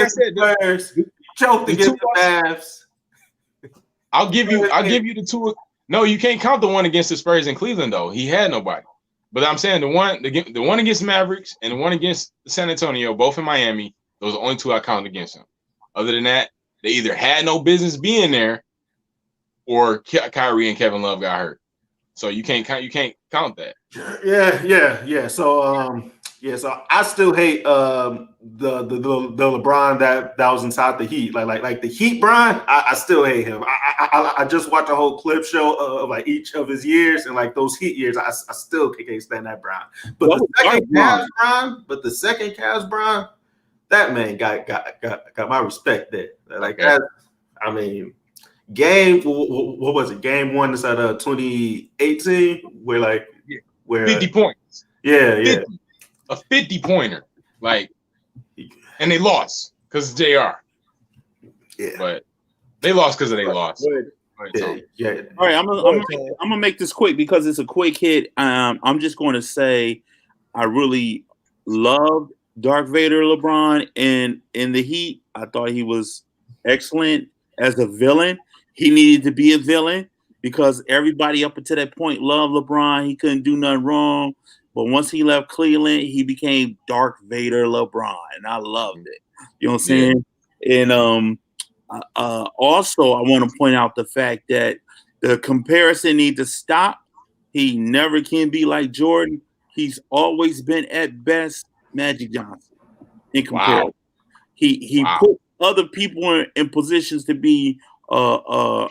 said, players choked against the Mavs. I'll give you the two. No, you can't count the one against the Spurs in Cleveland though. He had nobody. But I'm saying the one against Mavericks and the one against San Antonio, both in Miami, those are the only two I count against him. Other than that, they either had no business being there, or Kyrie and Kevin Love got hurt. So you can't count that. Yeah. So I still hate the LeBron that was inside the Heat. Like the Heat Brian, I still hate him. I just watched a whole clip show of like each of his years, and like those Heat years, I still can't stand that Brian. But the second Cavs Brian, that man got my respect there. Like that, I mean. What was it? Game 1 is at 2018, where 50 points. Yeah. 50, a 50-pointer, like, and they lost because of JR. Yeah, but they lost because of they lost. Yeah. All right, I'm gonna make this quick because it's a quick hit. I'm just going to say I really loved Darth Vader LeBron in the Heat. I thought he was excellent as a villain. He needed to be a villain because everybody up until that point loved LeBron. He couldn't do nothing wrong. But once he left Cleveland, he became Darth Vader LeBron, and I loved it. You know what I'm saying? And also, I want to point out the fact that the comparison needs to stop. He never can be like Jordan. He's always been at best Magic Johnson in comparison. Wow. He put other people in positions to be a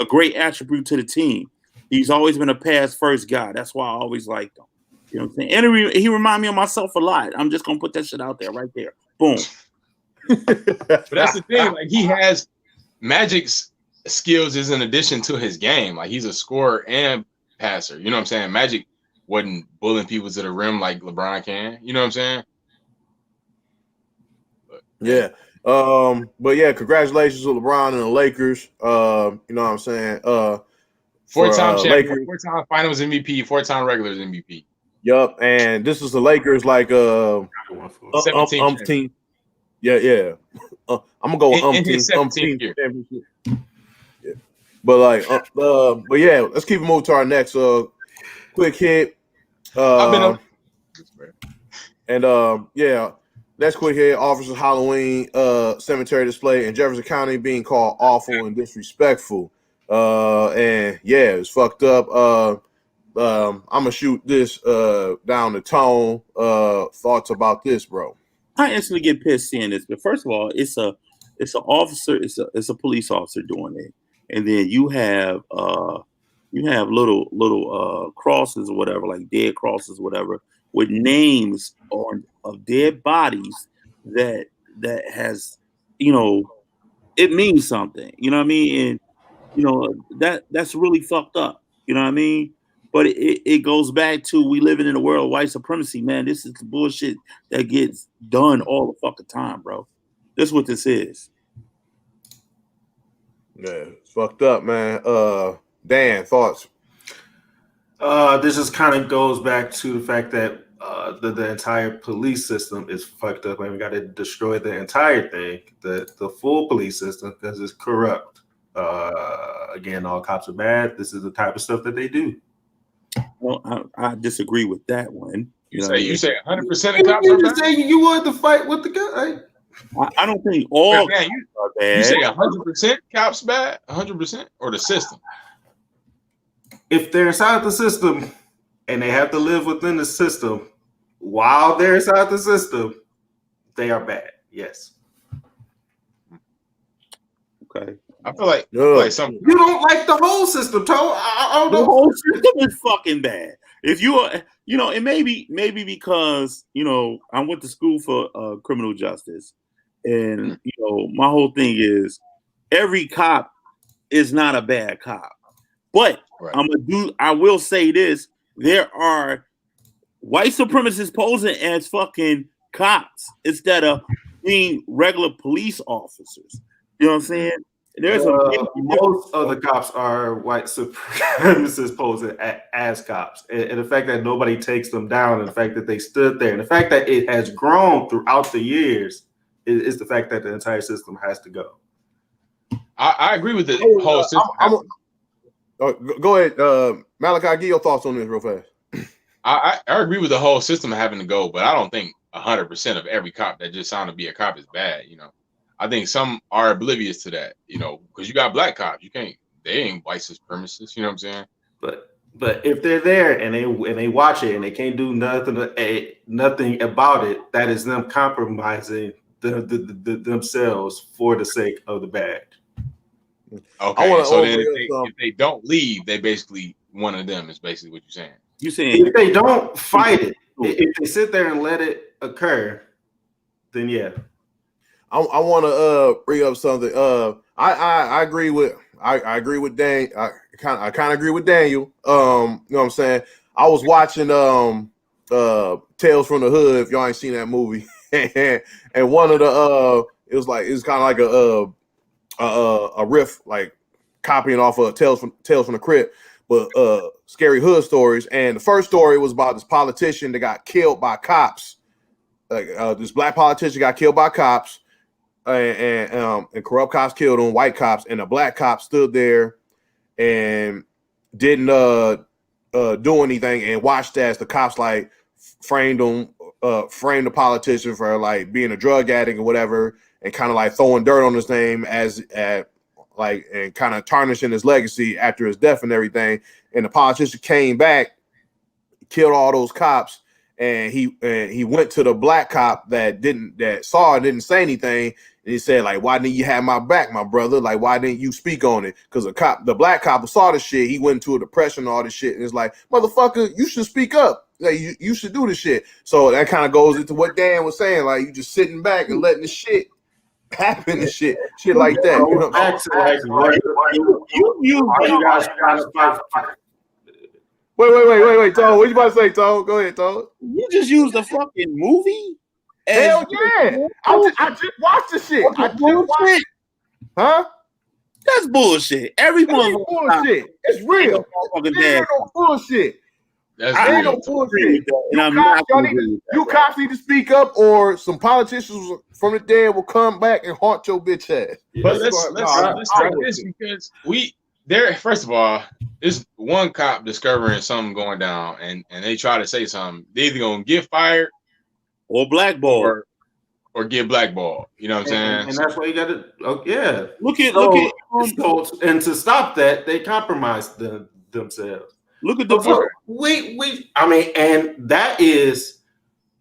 great attribute to the team. He's always been a pass first guy. That's why I always liked him. You know what I'm saying? And he remind me of myself a lot. I'm just gonna put that shit out there right there. Boom. But that's the thing. Like he has Magic's skills is in addition to his game. Like he's a scorer and passer. You know what I'm saying? Magic wasn't bullying people to the rim like LeBron can. You know what I'm saying? Yeah. But yeah, congratulations to LeBron and the Lakers. You know what I'm saying? Four-time champion, four-time Finals MVP, four-time regulars MVP. Yup, and this is the Lakers like 17. Yeah. I'm gonna go with umpteen championship. Yeah. But like, but yeah, let's keep it moving to our next quick hit. Next quick hit, Officers Halloween cemetery display in Jefferson County being called awful and disrespectful. And yeah, it's fucked up. I'm gonna shoot this down the tone. Thoughts about this, bro? I instantly get pissed seeing this, but first of all, it's a police officer doing it, and then you have little crosses or whatever, like dead crosses or whatever, with names of dead bodies that has, it means something. You know what I mean? And that's really fucked up. You know what I mean? But it goes back to we living in a world of white supremacy, man. This is the bullshit that gets done all the fucking time, bro. This is what this is. Yeah, it's fucked up, man. Dan, thoughts? This just kind of goes back to the fact that the entire police system is fucked up, and we got to destroy the entire thing, the full police system, because it's corrupt. Again, all cops are bad. This is the type of stuff that they do. Well, I disagree with that one. You say 100% of cops You are just bad? say you wanted to fight with the guy. I don't think all Man, cops are bad. You say 100% cops bad? 100% or the system? If they're inside the system and they have to live within the system, while they're inside the system, they are bad. Yes. Okay. I feel like something. You don't like the whole system, Toe. I don't know. The whole system is fucking bad. If you are, it may be because I went to school for criminal justice, and my whole thing is every cop is not a bad cop, but right. I will say this: there are white supremacists posing as fucking cops instead of being regular police officers. You know what I'm saying? There's most of the cops are white supremacists posing as cops, and the fact that nobody takes them down, and the fact that they stood there, and the fact that it has grown throughout the years is the fact that the entire system has to go. I agree with the whole system. Go ahead, Malachi. Give your thoughts on this real fast. I agree with the whole system having to go, but I don't think 100% of every cop that just signed to be a cop is bad. I think some are oblivious to that, because you got black cops. They ain't white supremacists. You know what I'm saying? But if they're there and they watch it and they can't do nothing about it, that is them compromising themselves for the sake of the badge. Okay, so then if they don't leave, they basically one of them is basically what you're saying. You saying if they don't fight it, if they sit there and let it occur, then yeah. I want to bring up something. I agree with Dan. I kind of agree with Daniel. You know what I'm saying? I was watching Tales from the Hood. If y'all ain't seen that movie, and one of the it was kind of like a riff, like copying off of Tales from the Crypt, but scary hood stories. And the first story was about this politician that got killed by cops. Like this black politician got killed by cops. And corrupt cops killed him, white cops, and a black cop stood there and didn't do anything and watched as the cops like framed the politician for like being a drug addict or whatever, and kind of like throwing dirt on his name and kind of tarnishing his legacy after his death and everything. And the politician came back, killed all those cops, and he went to the black cop that saw it, didn't say anything. And he said, like, why didn't you have my back, my brother? Like, why didn't you speak on it? Because the black cop saw the shit. He went into a depression and all this shit. And it's like, motherfucker, you should speak up. Like, you should do this shit. So that kind of goes into what Dan was saying. Like, you just sitting back and letting the shit happen and shit like that. You know? Wait, Tom. What you about to say, Tom? Go ahead, Tom. You just used the fucking movie? Hell yeah! I just watched the shit. I just watched it. Huh? That's bullshit. Everyone bullshit. It's real. Ain't no bullshit. Ain't no bullshit. You cops need to speak up, or some politicians from the dead will come back and haunt your bitch ass. But let's try this, because first of all, there's one cop discovering something going down, and they try to say something. They either gonna get fired or blackball or get blackballed. You know what I'm saying? And that's why you got to. Oh, yeah. Look at. And to stop that, they compromised themselves. Look at the. I mean, and that is.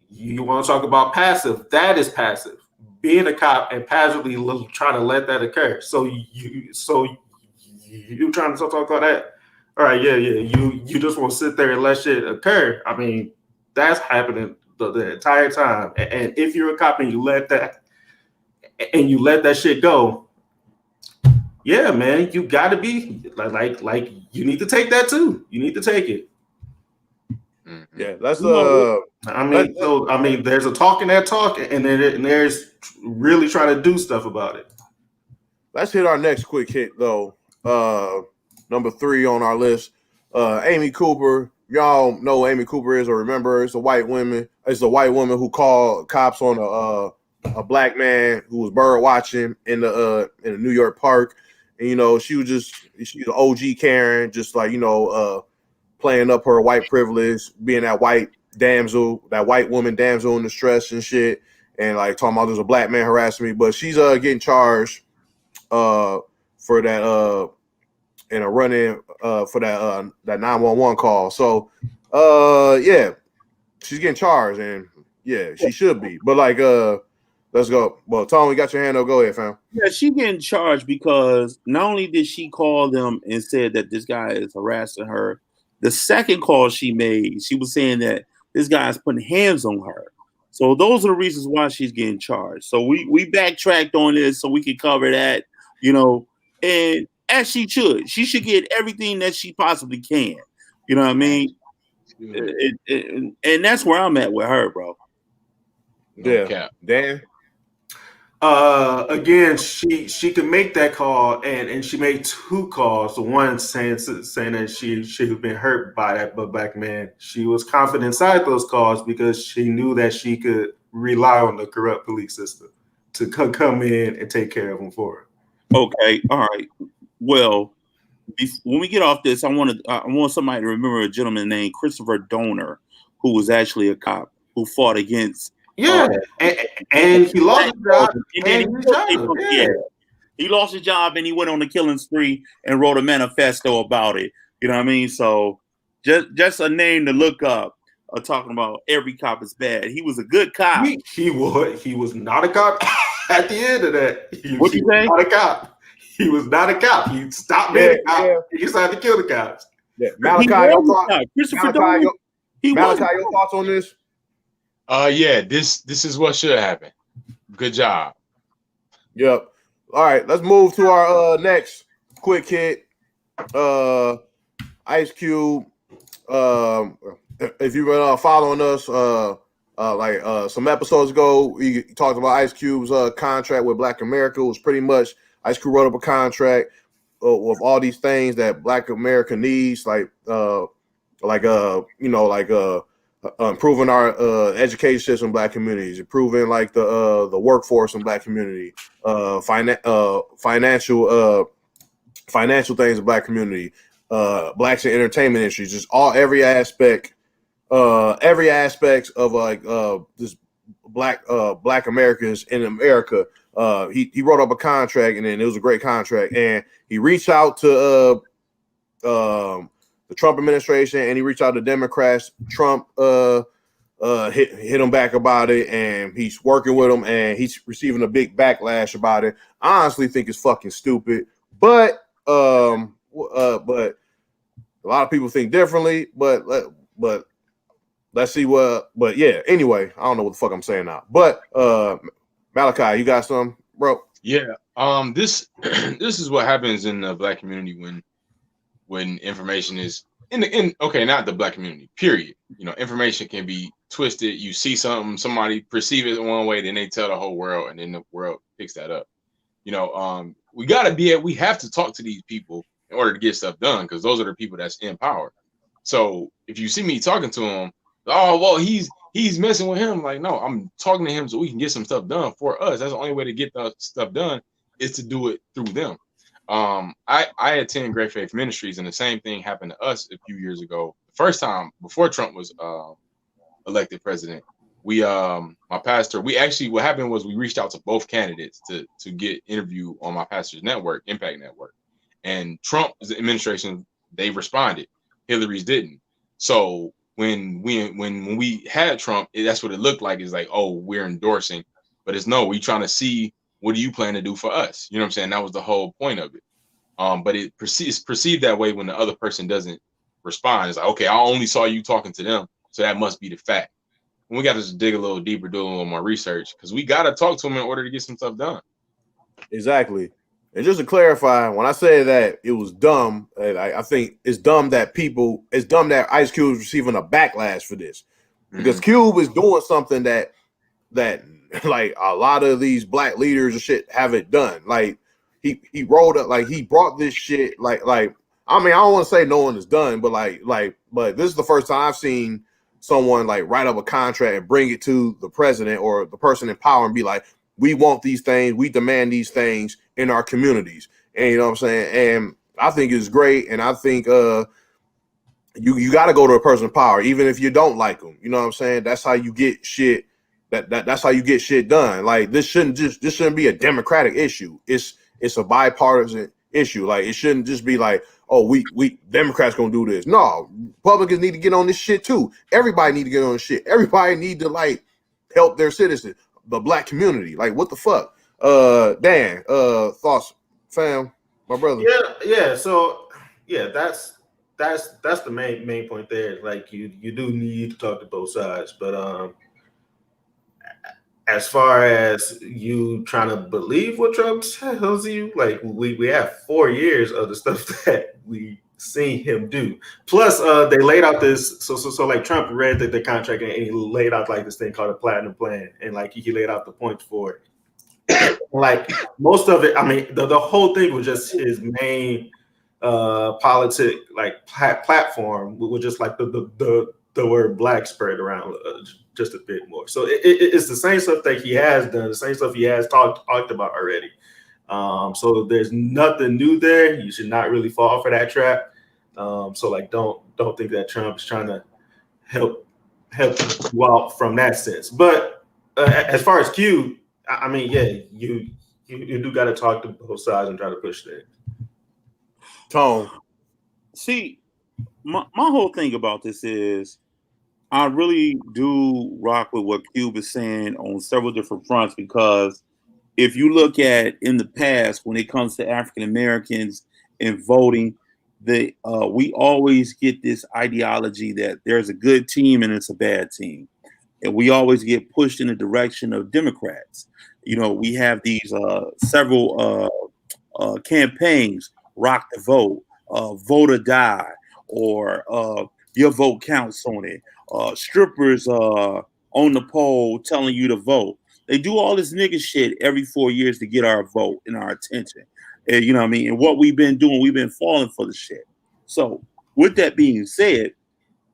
You want to talk about passive? That is passive. Being a cop and passively trying to let that occur. So you trying to talk about that? All right, yeah. You just want to sit there and let shit occur. I mean, that's happening the entire time. And if you're a cop and you let that shit go, Yeah, man, you got to be like you need to take that too. You need to take it. Mm-hmm. Yeah, that's I mean, there's a talk in that talk, and then there's really trying to do stuff about it. Let's hit our next quick hit though. Number 3 on our list. Amy Cooper. Y'all know who Amy Cooper is or remember? It's a white woman. It's a white woman who called cops on a black man who was bird watching in a New York park. And she's an OG Karen, just like playing up her white privilege, being that white woman damsel in distress and shit, and like talking about there's a black man harassing me. But she's getting charged for that in a run-in for that 911 call. So yeah, she's getting charged, and yeah, she should be. But like let's go. Well, Tom, you got your hand up. Go ahead, fam. Yeah, she getting charged because not only did she call them and said that this guy is harassing her, the second call she made, she was saying that this guy is putting hands on her. So those are the reasons why she's getting charged. So we backtracked on this so we could cover that, and as she should get everything that she possibly can. You know what I mean? And that's where I'm at with her, bro. No cap. Dan? Again, she could make that call, and she made 2 calls. The one saying that she had been hurt by that black man. She was confident inside those calls because she knew that she could rely on the corrupt police system to come in and take care of him for her. Okay, all right. Well, when we get off this, I want somebody to remember a gentleman named Christopher Donor, who was actually a cop who fought against. Yeah, and he lost his job. He lost his job and he went on a killing spree and wrote a manifesto about it. You know what I mean? So just a name to look up. Talking about every cop is bad. He was a good cop. He was not a cop. At the end of that, what you say? Not a cop. He was not a cop. He stopped being a cop. Yeah. He decided to kill the cops. Yeah. Malachi, your thoughts on this? Yeah, this is what should happen. Good job. Yep. All right, let's move to our next quick hit. Ice Cube. If you've been following us, some episodes ago, we talked about Ice Cube's contract with Black America. It was pretty much Ice Cube wrote up a contract with all these things that Black America needs, improving our education system in Black communities, improving like the workforce in Black community, financial things in Black community, Blacks in entertainment industry, just every aspect of this Black Americans in America. He wrote up a contract, and then it was a great contract, and he reached out to the Trump administration, and he reached out to Democrats. Trump hit him back about it, and he's working with them, and he's receiving a big backlash about it. I honestly think it's fucking stupid, but a lot of people think differently. But let's see what. But yeah, anyway, I don't know what the fuck I'm saying now. But Malachi, you got some, bro? Yeah. This is what happens in the Black community when information is not the Black community, period. Information can be twisted. You see something, somebody perceive it one way, then they tell the whole world, and then the world picks that up. We have to talk to these people in order to get stuff done, because those are the people that's in power. So if you see me talking to them, oh well, he's messing with him. Like, no, I'm talking to him so we can get some stuff done for us. That's the only way to get the stuff done is to do it through them. I attend Great Faith Ministries, and the same thing happened to us a few years ago. The first time before Trump was elected president, my pastor, what happened was we reached out to both candidates to get interview on my pastor's network, Impact Network, and Trump's administration, they responded. Hillary's didn't. So when we had Trump, that's what it looked like. It's like, oh, we're endorsing, but it's no, we trying to see, what do you plan to do for us? You know what I'm saying? That was the whole point of it. But it's perceived that way when the other person doesn't respond. It's like, okay, I only saw you talking to them, so that must be the fact. And we got to just dig a little deeper, do a little more research, because we got to talk to them in order to get some stuff done. Exactly. And just to clarify, when I say that it was dumb, I think it's dumb that Ice Cube is receiving a backlash for this. Because Cube is doing something that like a lot of these black leaders and shit haven't done. Like he rolled up, like he brought this shit like I mean, I don't want to say no one has done, but but this is the first time I've seen someone like write up a contract and bring it to the president or the person in power and be like, we want these things, we demand these things in our communities. And you know what I'm saying? And I think it's great. And I think you got to go to a person in power, even if you don't like them. You know what I'm saying? That's how you get shit. That's how you get shit done. Like this shouldn't be a democratic issue. It's a bipartisan issue. Like it shouldn't just be like, oh, we Democrats gonna do this. No, Republicans need to get on this shit too. Everybody need to get on this shit. Everybody need to like help their citizens, the black community. Like what the fuck? Dan, thoughts, fam, my brother. Yeah. So yeah, that's the main point there. Like you do need to talk to both sides, but as far as you trying to believe what Trump tells you, like we have 4 years of the stuff that we seen him do. Plus, they laid out this. So like Trump read the contract and he laid out like this thing called a platinum plan, and like he laid out the points for it. Like most of it, I mean, the whole thing was just his main politic like platform, with just like the word black spread around just a bit more. So it's the same stuff that he has done, the same stuff he has talked about already. So there's nothing new there. You should not really fall for that trap. So like don't think that Trump is trying to help you out from that sense. But as far as Q, I mean, yeah, you do got to talk to both sides and try to push things. Tone. See, my whole thing about this is I really do rock with what Cube is saying on several different fronts, because if you look at in the past, when it comes to African Americans and voting, we always get this ideology that there's a good team and it's a bad team. And we always get pushed in the direction of Democrats. You know, we have these several campaigns, rock the vote, vote or die, or your vote counts on it. Strippers on the poll telling you to vote. They do all this nigga shit every 4 years to get our vote and our attention. And you know what I mean? And what we've been doing, we've been falling for the shit. So with that being said,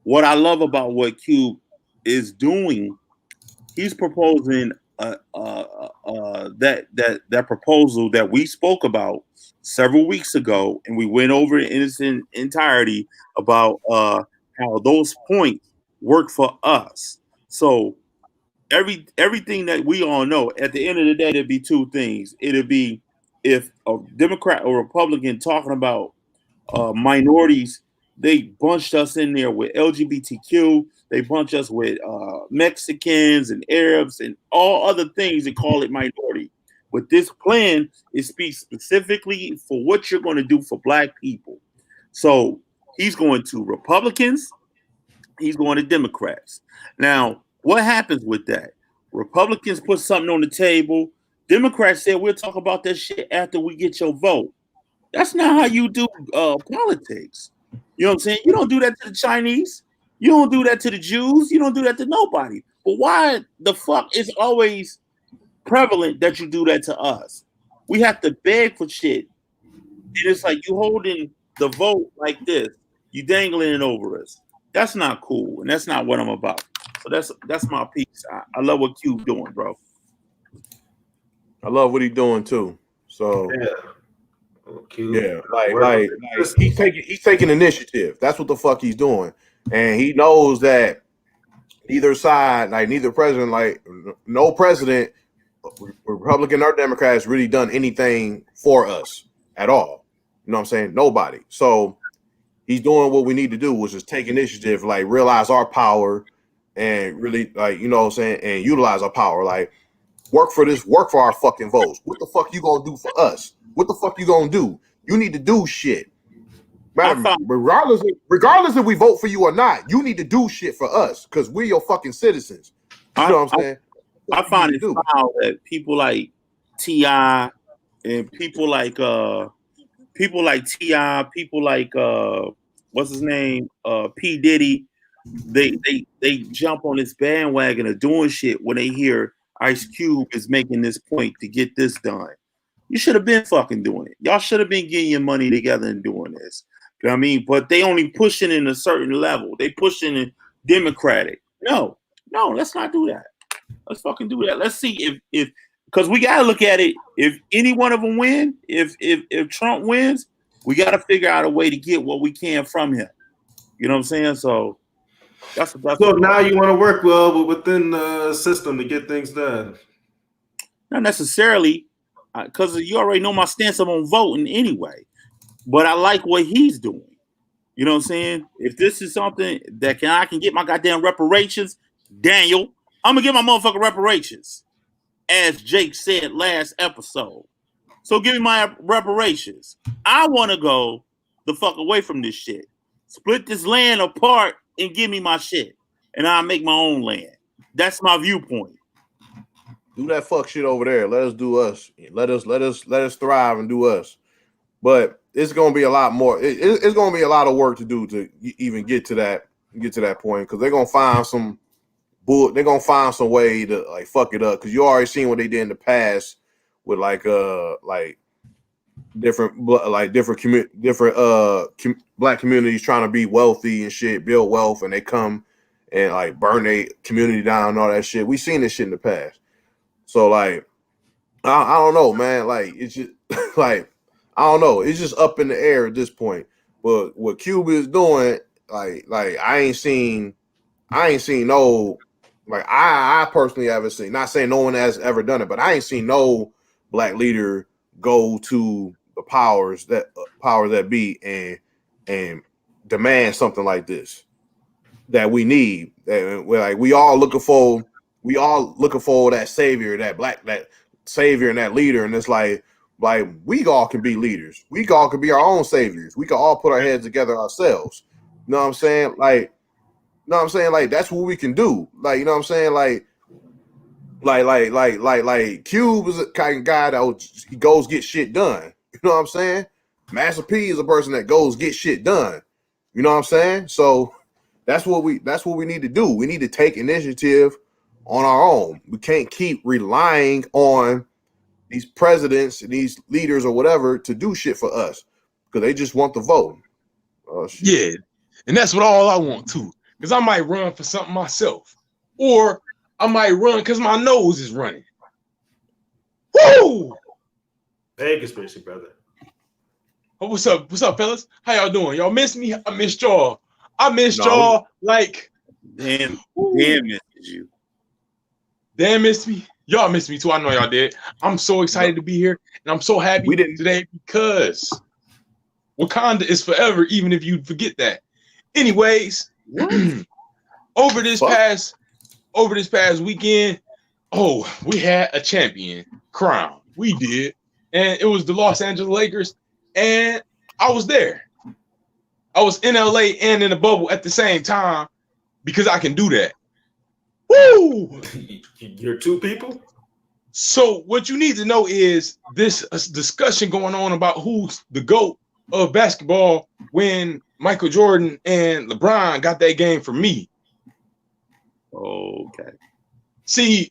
what I love about what Cube is doing, he's proposing that proposal that we spoke about several weeks ago, and we went over it in its entirety about how those points work for us. So everything that we all know, at the end of the day, it'd be two things. It'd be if a Democrat or Republican talking about minorities, they bunched us in there with LGBTQ, they bunch us with Mexicans and Arabs and all other things and call it minority. With this plan, it speaks specifically for what you're going to do for black people. So he's going to Republicans, he's going to Democrats. Now, what happens with that? Republicans put something on the table. Democrats said, we'll talk about that shit after we get your vote. That's not how you do politics. You know what I'm saying? You don't do that to the Chinese. You don't do that to the Jews. You don't do that to nobody. But why the fuck is always prevalent that you do that to us? We have to beg for shit. And it's like you holding the vote like this. You dangling it over us. That's not cool. And that's not what I'm about. So that's my piece. I love what Q's doing, bro. I love what he's doing too. So yeah, like he's taking initiative. That's what the fuck he's doing. And he knows that neither side, like neither president, like no president, Republican or Democrat, has really done anything for us at all. You know what I'm saying? Nobody. So he's doing what we need to do, which is take initiative, like realize our power and really, like, you know what I'm saying, and utilize our power. Like work for our fucking votes. What the fuck you gonna do for us? What the fuck you gonna do? You need to do shit. Regardless if we vote for you or not, you need to do shit for us because we're your fucking citizens. You know what I'm saying? I find it foul that people like T.I., and people like T.I., people like what's his name, P. Diddy, they jump on this bandwagon of doing shit when they hear Ice Cube is making this point to get this done. You should have been fucking doing it. Y'all should have been getting your money together and doing this. You know what I mean? But they only pushing in a certain level. They pushing in Democratic. No, let's not do that. Let's fucking do that. Let's see if because we gotta look at it. If any one of them win, if Trump wins, we gotta figure out a way to get what we can from him. You know what I'm saying? So that's so now you want to work well within the system to get things done. Not necessarily, because you already know my stance on voting anyway. But I like what he's doing. You know what I'm saying? If this is something that I can get my goddamn reparations, Daniel, I'm gonna get my motherfucking reparations, as Jake said last episode. So give me my reparations. I want to go the fuck away from this shit. Split this land apart and give me my shit, and I'll make my own land. That's my viewpoint. Do that fuck shit over there. Let us do us. Let us thrive and do us. But it's gonna be a lot more. It's gonna be a lot of work to do to even get to that point, because they're gonna find some they're gonna find some way to like fuck it up, because you already seen what they did in the past with different black communities trying to be wealthy and shit, build wealth, and they come and like burn their community down and all that shit. We seen this shit in the past. So like I don't know, man. Like it's just like I don't know. It's just up in the air at this point. But what Cuba is doing, like I ain't seen no, like I personally haven't seen. Not saying no one has ever done it, but I ain't seen no black leader go to the powers that be and demand something like this that we need. That we're like we all looking for that savior, that savior and that leader, and it's like we all can be leaders. We all can be our own saviors. We can all put our heads together ourselves. You know what I'm saying? Like, you know what I'm saying? Like, that's what we can do. Like, you know what I'm saying? Like Cube is a kind of guy that he goes get shit done. You know what I'm saying? Master P is a person that goes get shit done. You know what I'm saying? So that's what we need to do. We need to take initiative on our own. We can't keep relying on these presidents and these leaders or whatever to do shit for us, because they just want the vote. Oh, shit. Yeah, and that's what all I want too, because I might run for something myself, or I might run because my nose is running. Woo! Hey, conspiracy brother. Oh, what's up, fellas? How y'all doing? Y'all miss me? I missed y'all. Y'all like damn missed you. Dan missed me. Y'all missed me too. I know y'all did. I'm so excited to be here, and I'm so happy today because Wakanda is forever, even if you forget that. Anyways, over this past weekend, we had a champion crown. We did, and it was the Los Angeles Lakers, and I was there. I was in LA and in the bubble at the same time because I can do that. Woo! You're two people? So what you need to know is this discussion going on about who's the GOAT of basketball when Michael Jordan and LeBron got that game for me. Okay. See,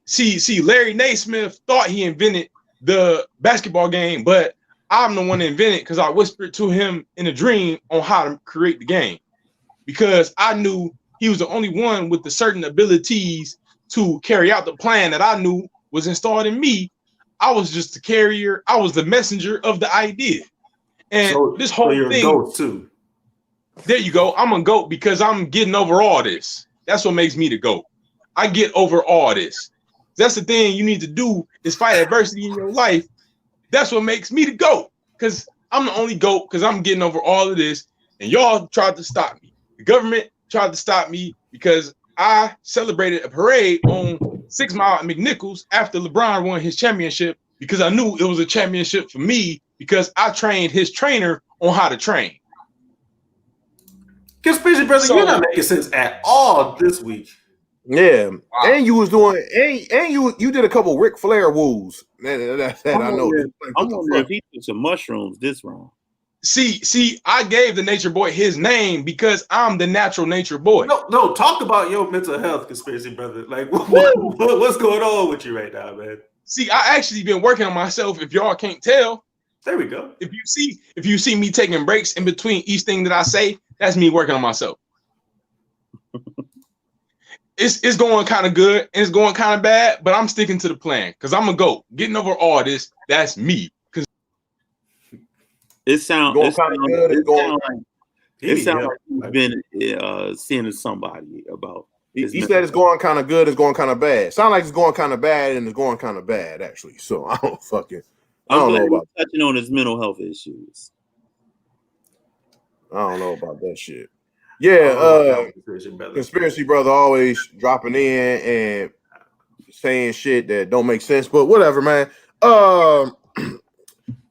Larry Naismith thought he invented the basketball game, but I'm the one that invented it because I whispered to him in a dream on how to create the game, because I knew he was the only one with the certain abilities to carry out the plan that I knew was installed in me. I was just the carrier. I was the messenger of the idea. And so, this whole you're thing. A GOAT too. There you go. I'm a GOAT because I'm getting over all this. That's what makes me the GOAT. I get over all this. That's the thing you need to do, is fight adversity in your life. That's what makes me the GOAT, because I'm the only GOAT because I'm getting over all of this. And y'all tried to stop me. The government tried to stop me because I celebrated a parade on 6 Mile at McNichols after LeBron won his championship, because I knew it was a championship for me because I trained his trainer on how to train. Conspiracy brother, you're not making sense at all this week. Yeah, Wow. and you was doing, and you did a couple Ric Flair woos. That I know. I'm wondering if he took some mushrooms this round. See, I gave the nature boy his name because I'm the natural nature boy. No, talk about your mental health, conspiracy brother. Like, what's going on with you right now, man? See, I actually been working on myself. If y'all can't tell, there we go. If you see me taking breaks in between each thing that I say, that's me working on myself. It's going kind of good and it's going kind of bad, but I'm sticking to the plan because I'm a GOAT. Getting over all this, that's me. Because it sounds kind of good. It sounds like he's been seeing somebody about. He said it's going kind of good. It's going kind of bad. Sound like it's going kind of bad, and it's going kind of bad actually. So I don't know about touching on his mental health issues. I don't know about that shit. Yeah, conspiracy brother always dropping in and saying shit that don't make sense, but whatever, man.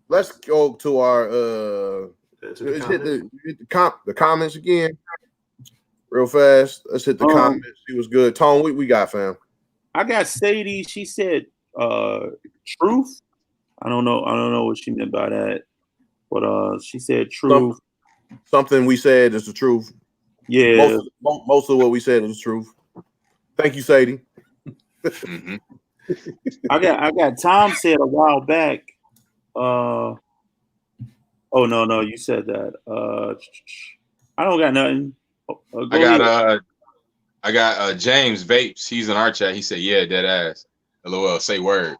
Let's go to our hit the comments again real fast. Let's hit the comments. See what's good. Tone, we got, fam. I got Sadie. She said truth. I don't know what she meant by that, but she said truth. Something we said is the truth. Yeah, most of what we said is the truth. Thank you, Sadie. Mm-hmm. I got Tom said a while back. Oh no, you said that. I don't got nothing. I got James Vapes. He's in our chat. He said, "Yeah, dead ass." LOL. Say word.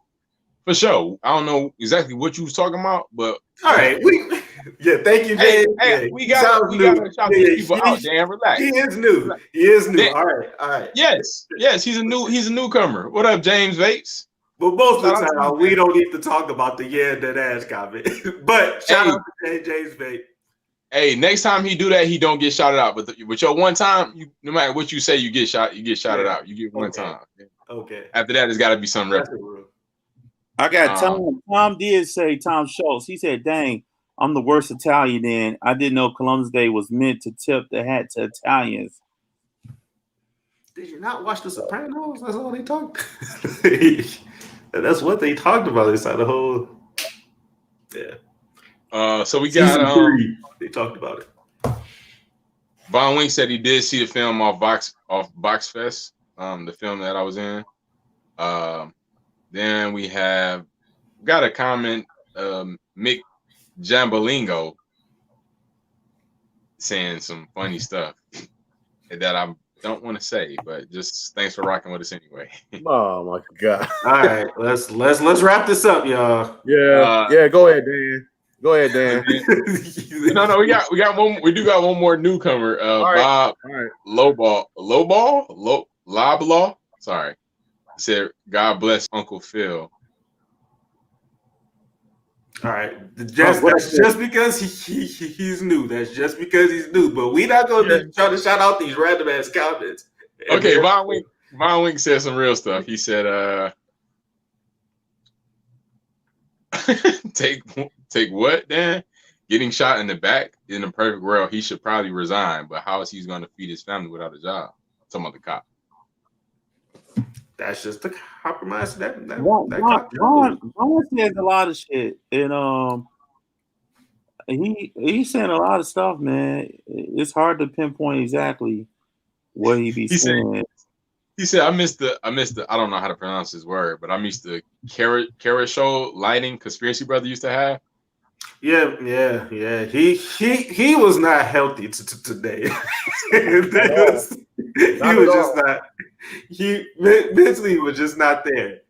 For sure. I don't know exactly what you was talking about, but all right. Thank you, James. Hey, we gotta shout these people out, Dan. Relax. He is new. Dan, all right. Yes, he's a newcomer. What up, James Vapes? But most of the time, we don't need to talk about the dead ass comment. But shout out to James Vapes. Hey, next time he do that, he don't get shouted out. But with your one time, no matter what you say, you get shouted out. You get one time. Okay. After that, it's got to be some reference. I got Tom. Tom did say Tom Schultz. He said, "Dang, I'm the worst Italian. Then I didn't know Columbus Day was meant to tip the hat to Italians." Did you not watch The Sopranos? That's all they talked. That's what they talked about inside the whole. Yeah. So we got they talked about it. Von Wink said he did see the film off Box Fest, the film that I was in. Then we got a comment, Mick Jambolingo saying some funny stuff that I don't want to say, but just thanks for rocking with us anyway. Oh my god! All right, let's wrap this up, y'all. Yeah, go ahead, Dan. Go ahead, Dan. No, we got one. We do got one more newcomer, Bob Loblaw. Sorry, he said, "God bless Uncle Phil." All right, that's just because he's new. That's just because he's new. But we're not going to try to shout out these random ass comments. Okay, Von Wink said some real stuff. He said, take what, Dan? Getting shot in the back in a perfect world, he should probably resign. But how is he going to feed his family without a job? Some other cop. That's just the compromise. That Ron says a lot of shit, and he's saying a lot of stuff, man. It's hard to pinpoint exactly what he be saying. He said, I missed the I don't know how to pronounce his word, but I missed the carrot show lighting conspiracy brother used to have. Yeah. He was not healthy today. He was just not. He mentally was just not there.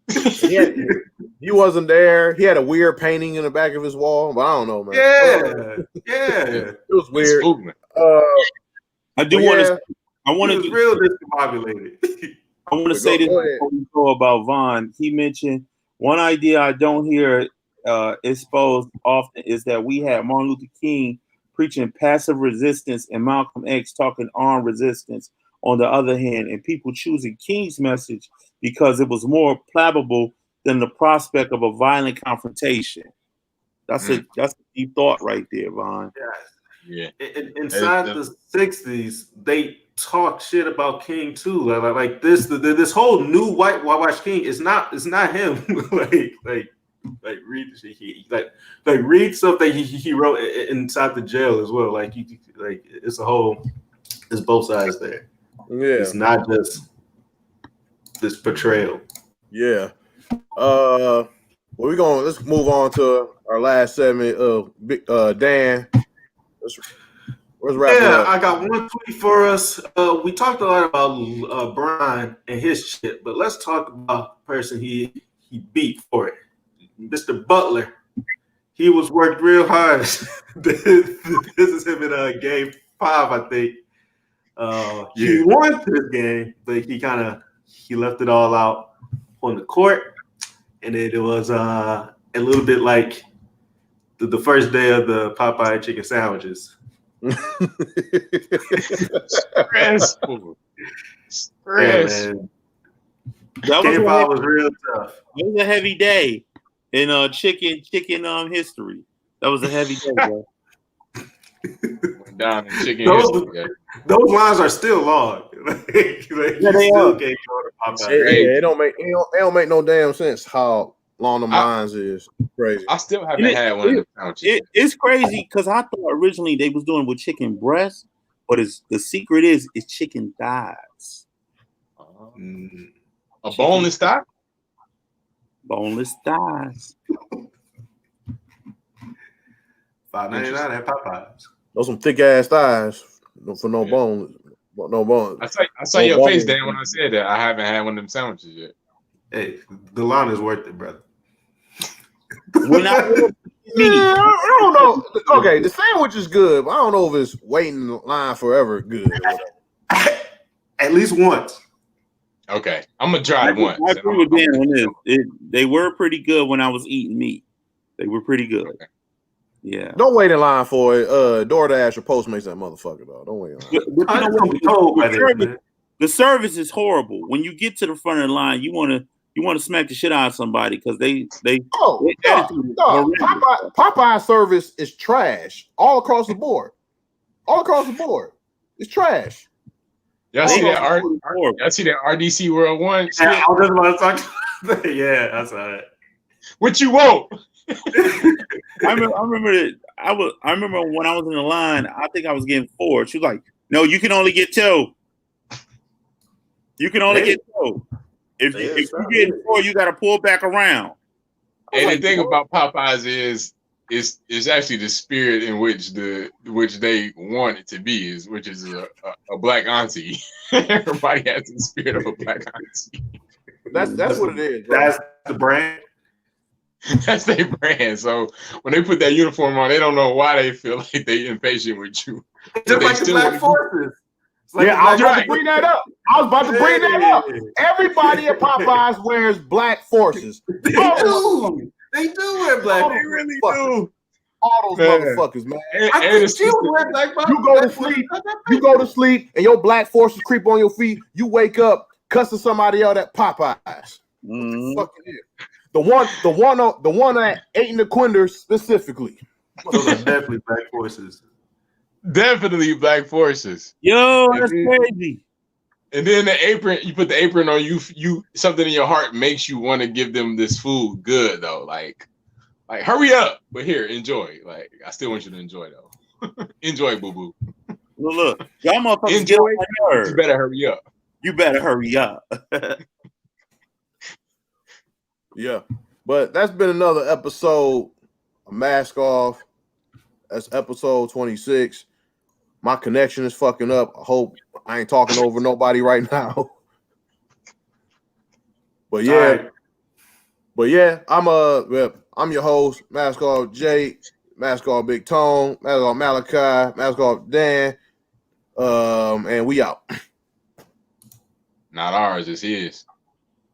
He wasn't there. He had a weird painting in the back of his wall, but I don't know, man. Yeah. It was weird. I do want to. I want to real discombobulated. I want to say this before we go about Vaughn. He mentioned one idea I don't hear exposed often is that we had Martin Luther King preaching passive resistance and Malcolm X talking armed resistance on the other hand, and people choosing King's message because it was more palatable than the prospect of a violent confrontation. That's a deep thought right there, Vaughn. Yeah. Inside the 60s, they talk shit about King too. Like this whole new whitewash King is not him. like read the shit like read stuff that he wrote inside the jail as well. Like it's both sides there. Yeah, it's not just this portrayal. Yeah. Let's move on to our last segment of Dan. Let's wrap it up. I got one tweet for us. We talked a lot about Brian and his shit, but let's talk about the person he beat for it. Mr. Butler. He was worked real hard. This is him in game 5, I think. He won this game, but he left it all out on the court. And then it was a little bit like the first day of the Popeye chicken sandwiches. Stressful. Yeah, That game 5 was real tough. It was a heavy day in chicken history. That was a heavy day, bro. Went down in chicken history. Those lines are still long. Yeah, they are. It don't make no damn sense how long them lines is. Crazy. I still haven't had one of them sandwiches. It's crazy because I thought originally they was doing with chicken breast, but the secret is chicken thighs. A boneless thigh? Boneless thighs. $5.99 at Popeyes. Those some thick ass thighs for no bones. No bones. I saw your face, Dan, when I said that. I haven't had one of them sandwiches yet. Hey, the line is worth it, brother. I don't know. Okay, the sandwich is good, but I don't know if it's waiting in line forever good. At least once. Okay, I'm gonna try it once. I agree with Dan on this. They were pretty good when I was eating meat. They were pretty good. Okay. Yeah. Don't wait in line for it. DoorDash or Postmates that motherfucker, though. Don't wait in line. The service is horrible. When you get to the front of the line, you want to smack the shit out of somebody because Popeye service is trash all across the board. All across the board, it's trash. Y'all see that? Y'all see that RDC World 1? Yeah, I was just about to talk. Yeah, I saw it. What you want? I remember that. I remember when I was in the line. I think I was getting 4. She was like, "No, you can only get 2. You can only get 2. If you get 4, you got to pull back around." And the thing about Popeyes is actually the spirit in which they want it to be, which is a black auntie. Everybody has the spirit of a black auntie. That's what it is, bro. That's the brand. That's their brand. So when they put that uniform on, they don't know why they feel like they impatient with you. Just like the Black Forces. Like I was about to bring that up. Everybody at Popeyes wears Black Forces. They do wear black. They really do. All those motherfuckers, man. You go to sleep, and your Black Forces creep on your feet. You wake up cussing somebody out at Popeyes. Fucking it. The one at 8 in the Quinder specifically. Those are definitely Black Forces. Definitely Black Forces. Yo, that's crazy. And then the apron, you put the apron on, you something in your heart makes you want to give them this food good though. Like hurry up. But here, enjoy. Like I still want you to enjoy though. Enjoy, boo-boo. Well, look, y'all motherfuckers enjoy. You better hurry up. You better hurry up. Yeah. But that's been another episode of Mask Off. That's episode 26. My connection is fucking up. I hope I ain't talking over nobody right now. But yeah, I'm your host, Mask Off Jake, Mask Off Big Tone, Mask Off Malachi, Mask Off Dan, and we out. Not ours, it's his.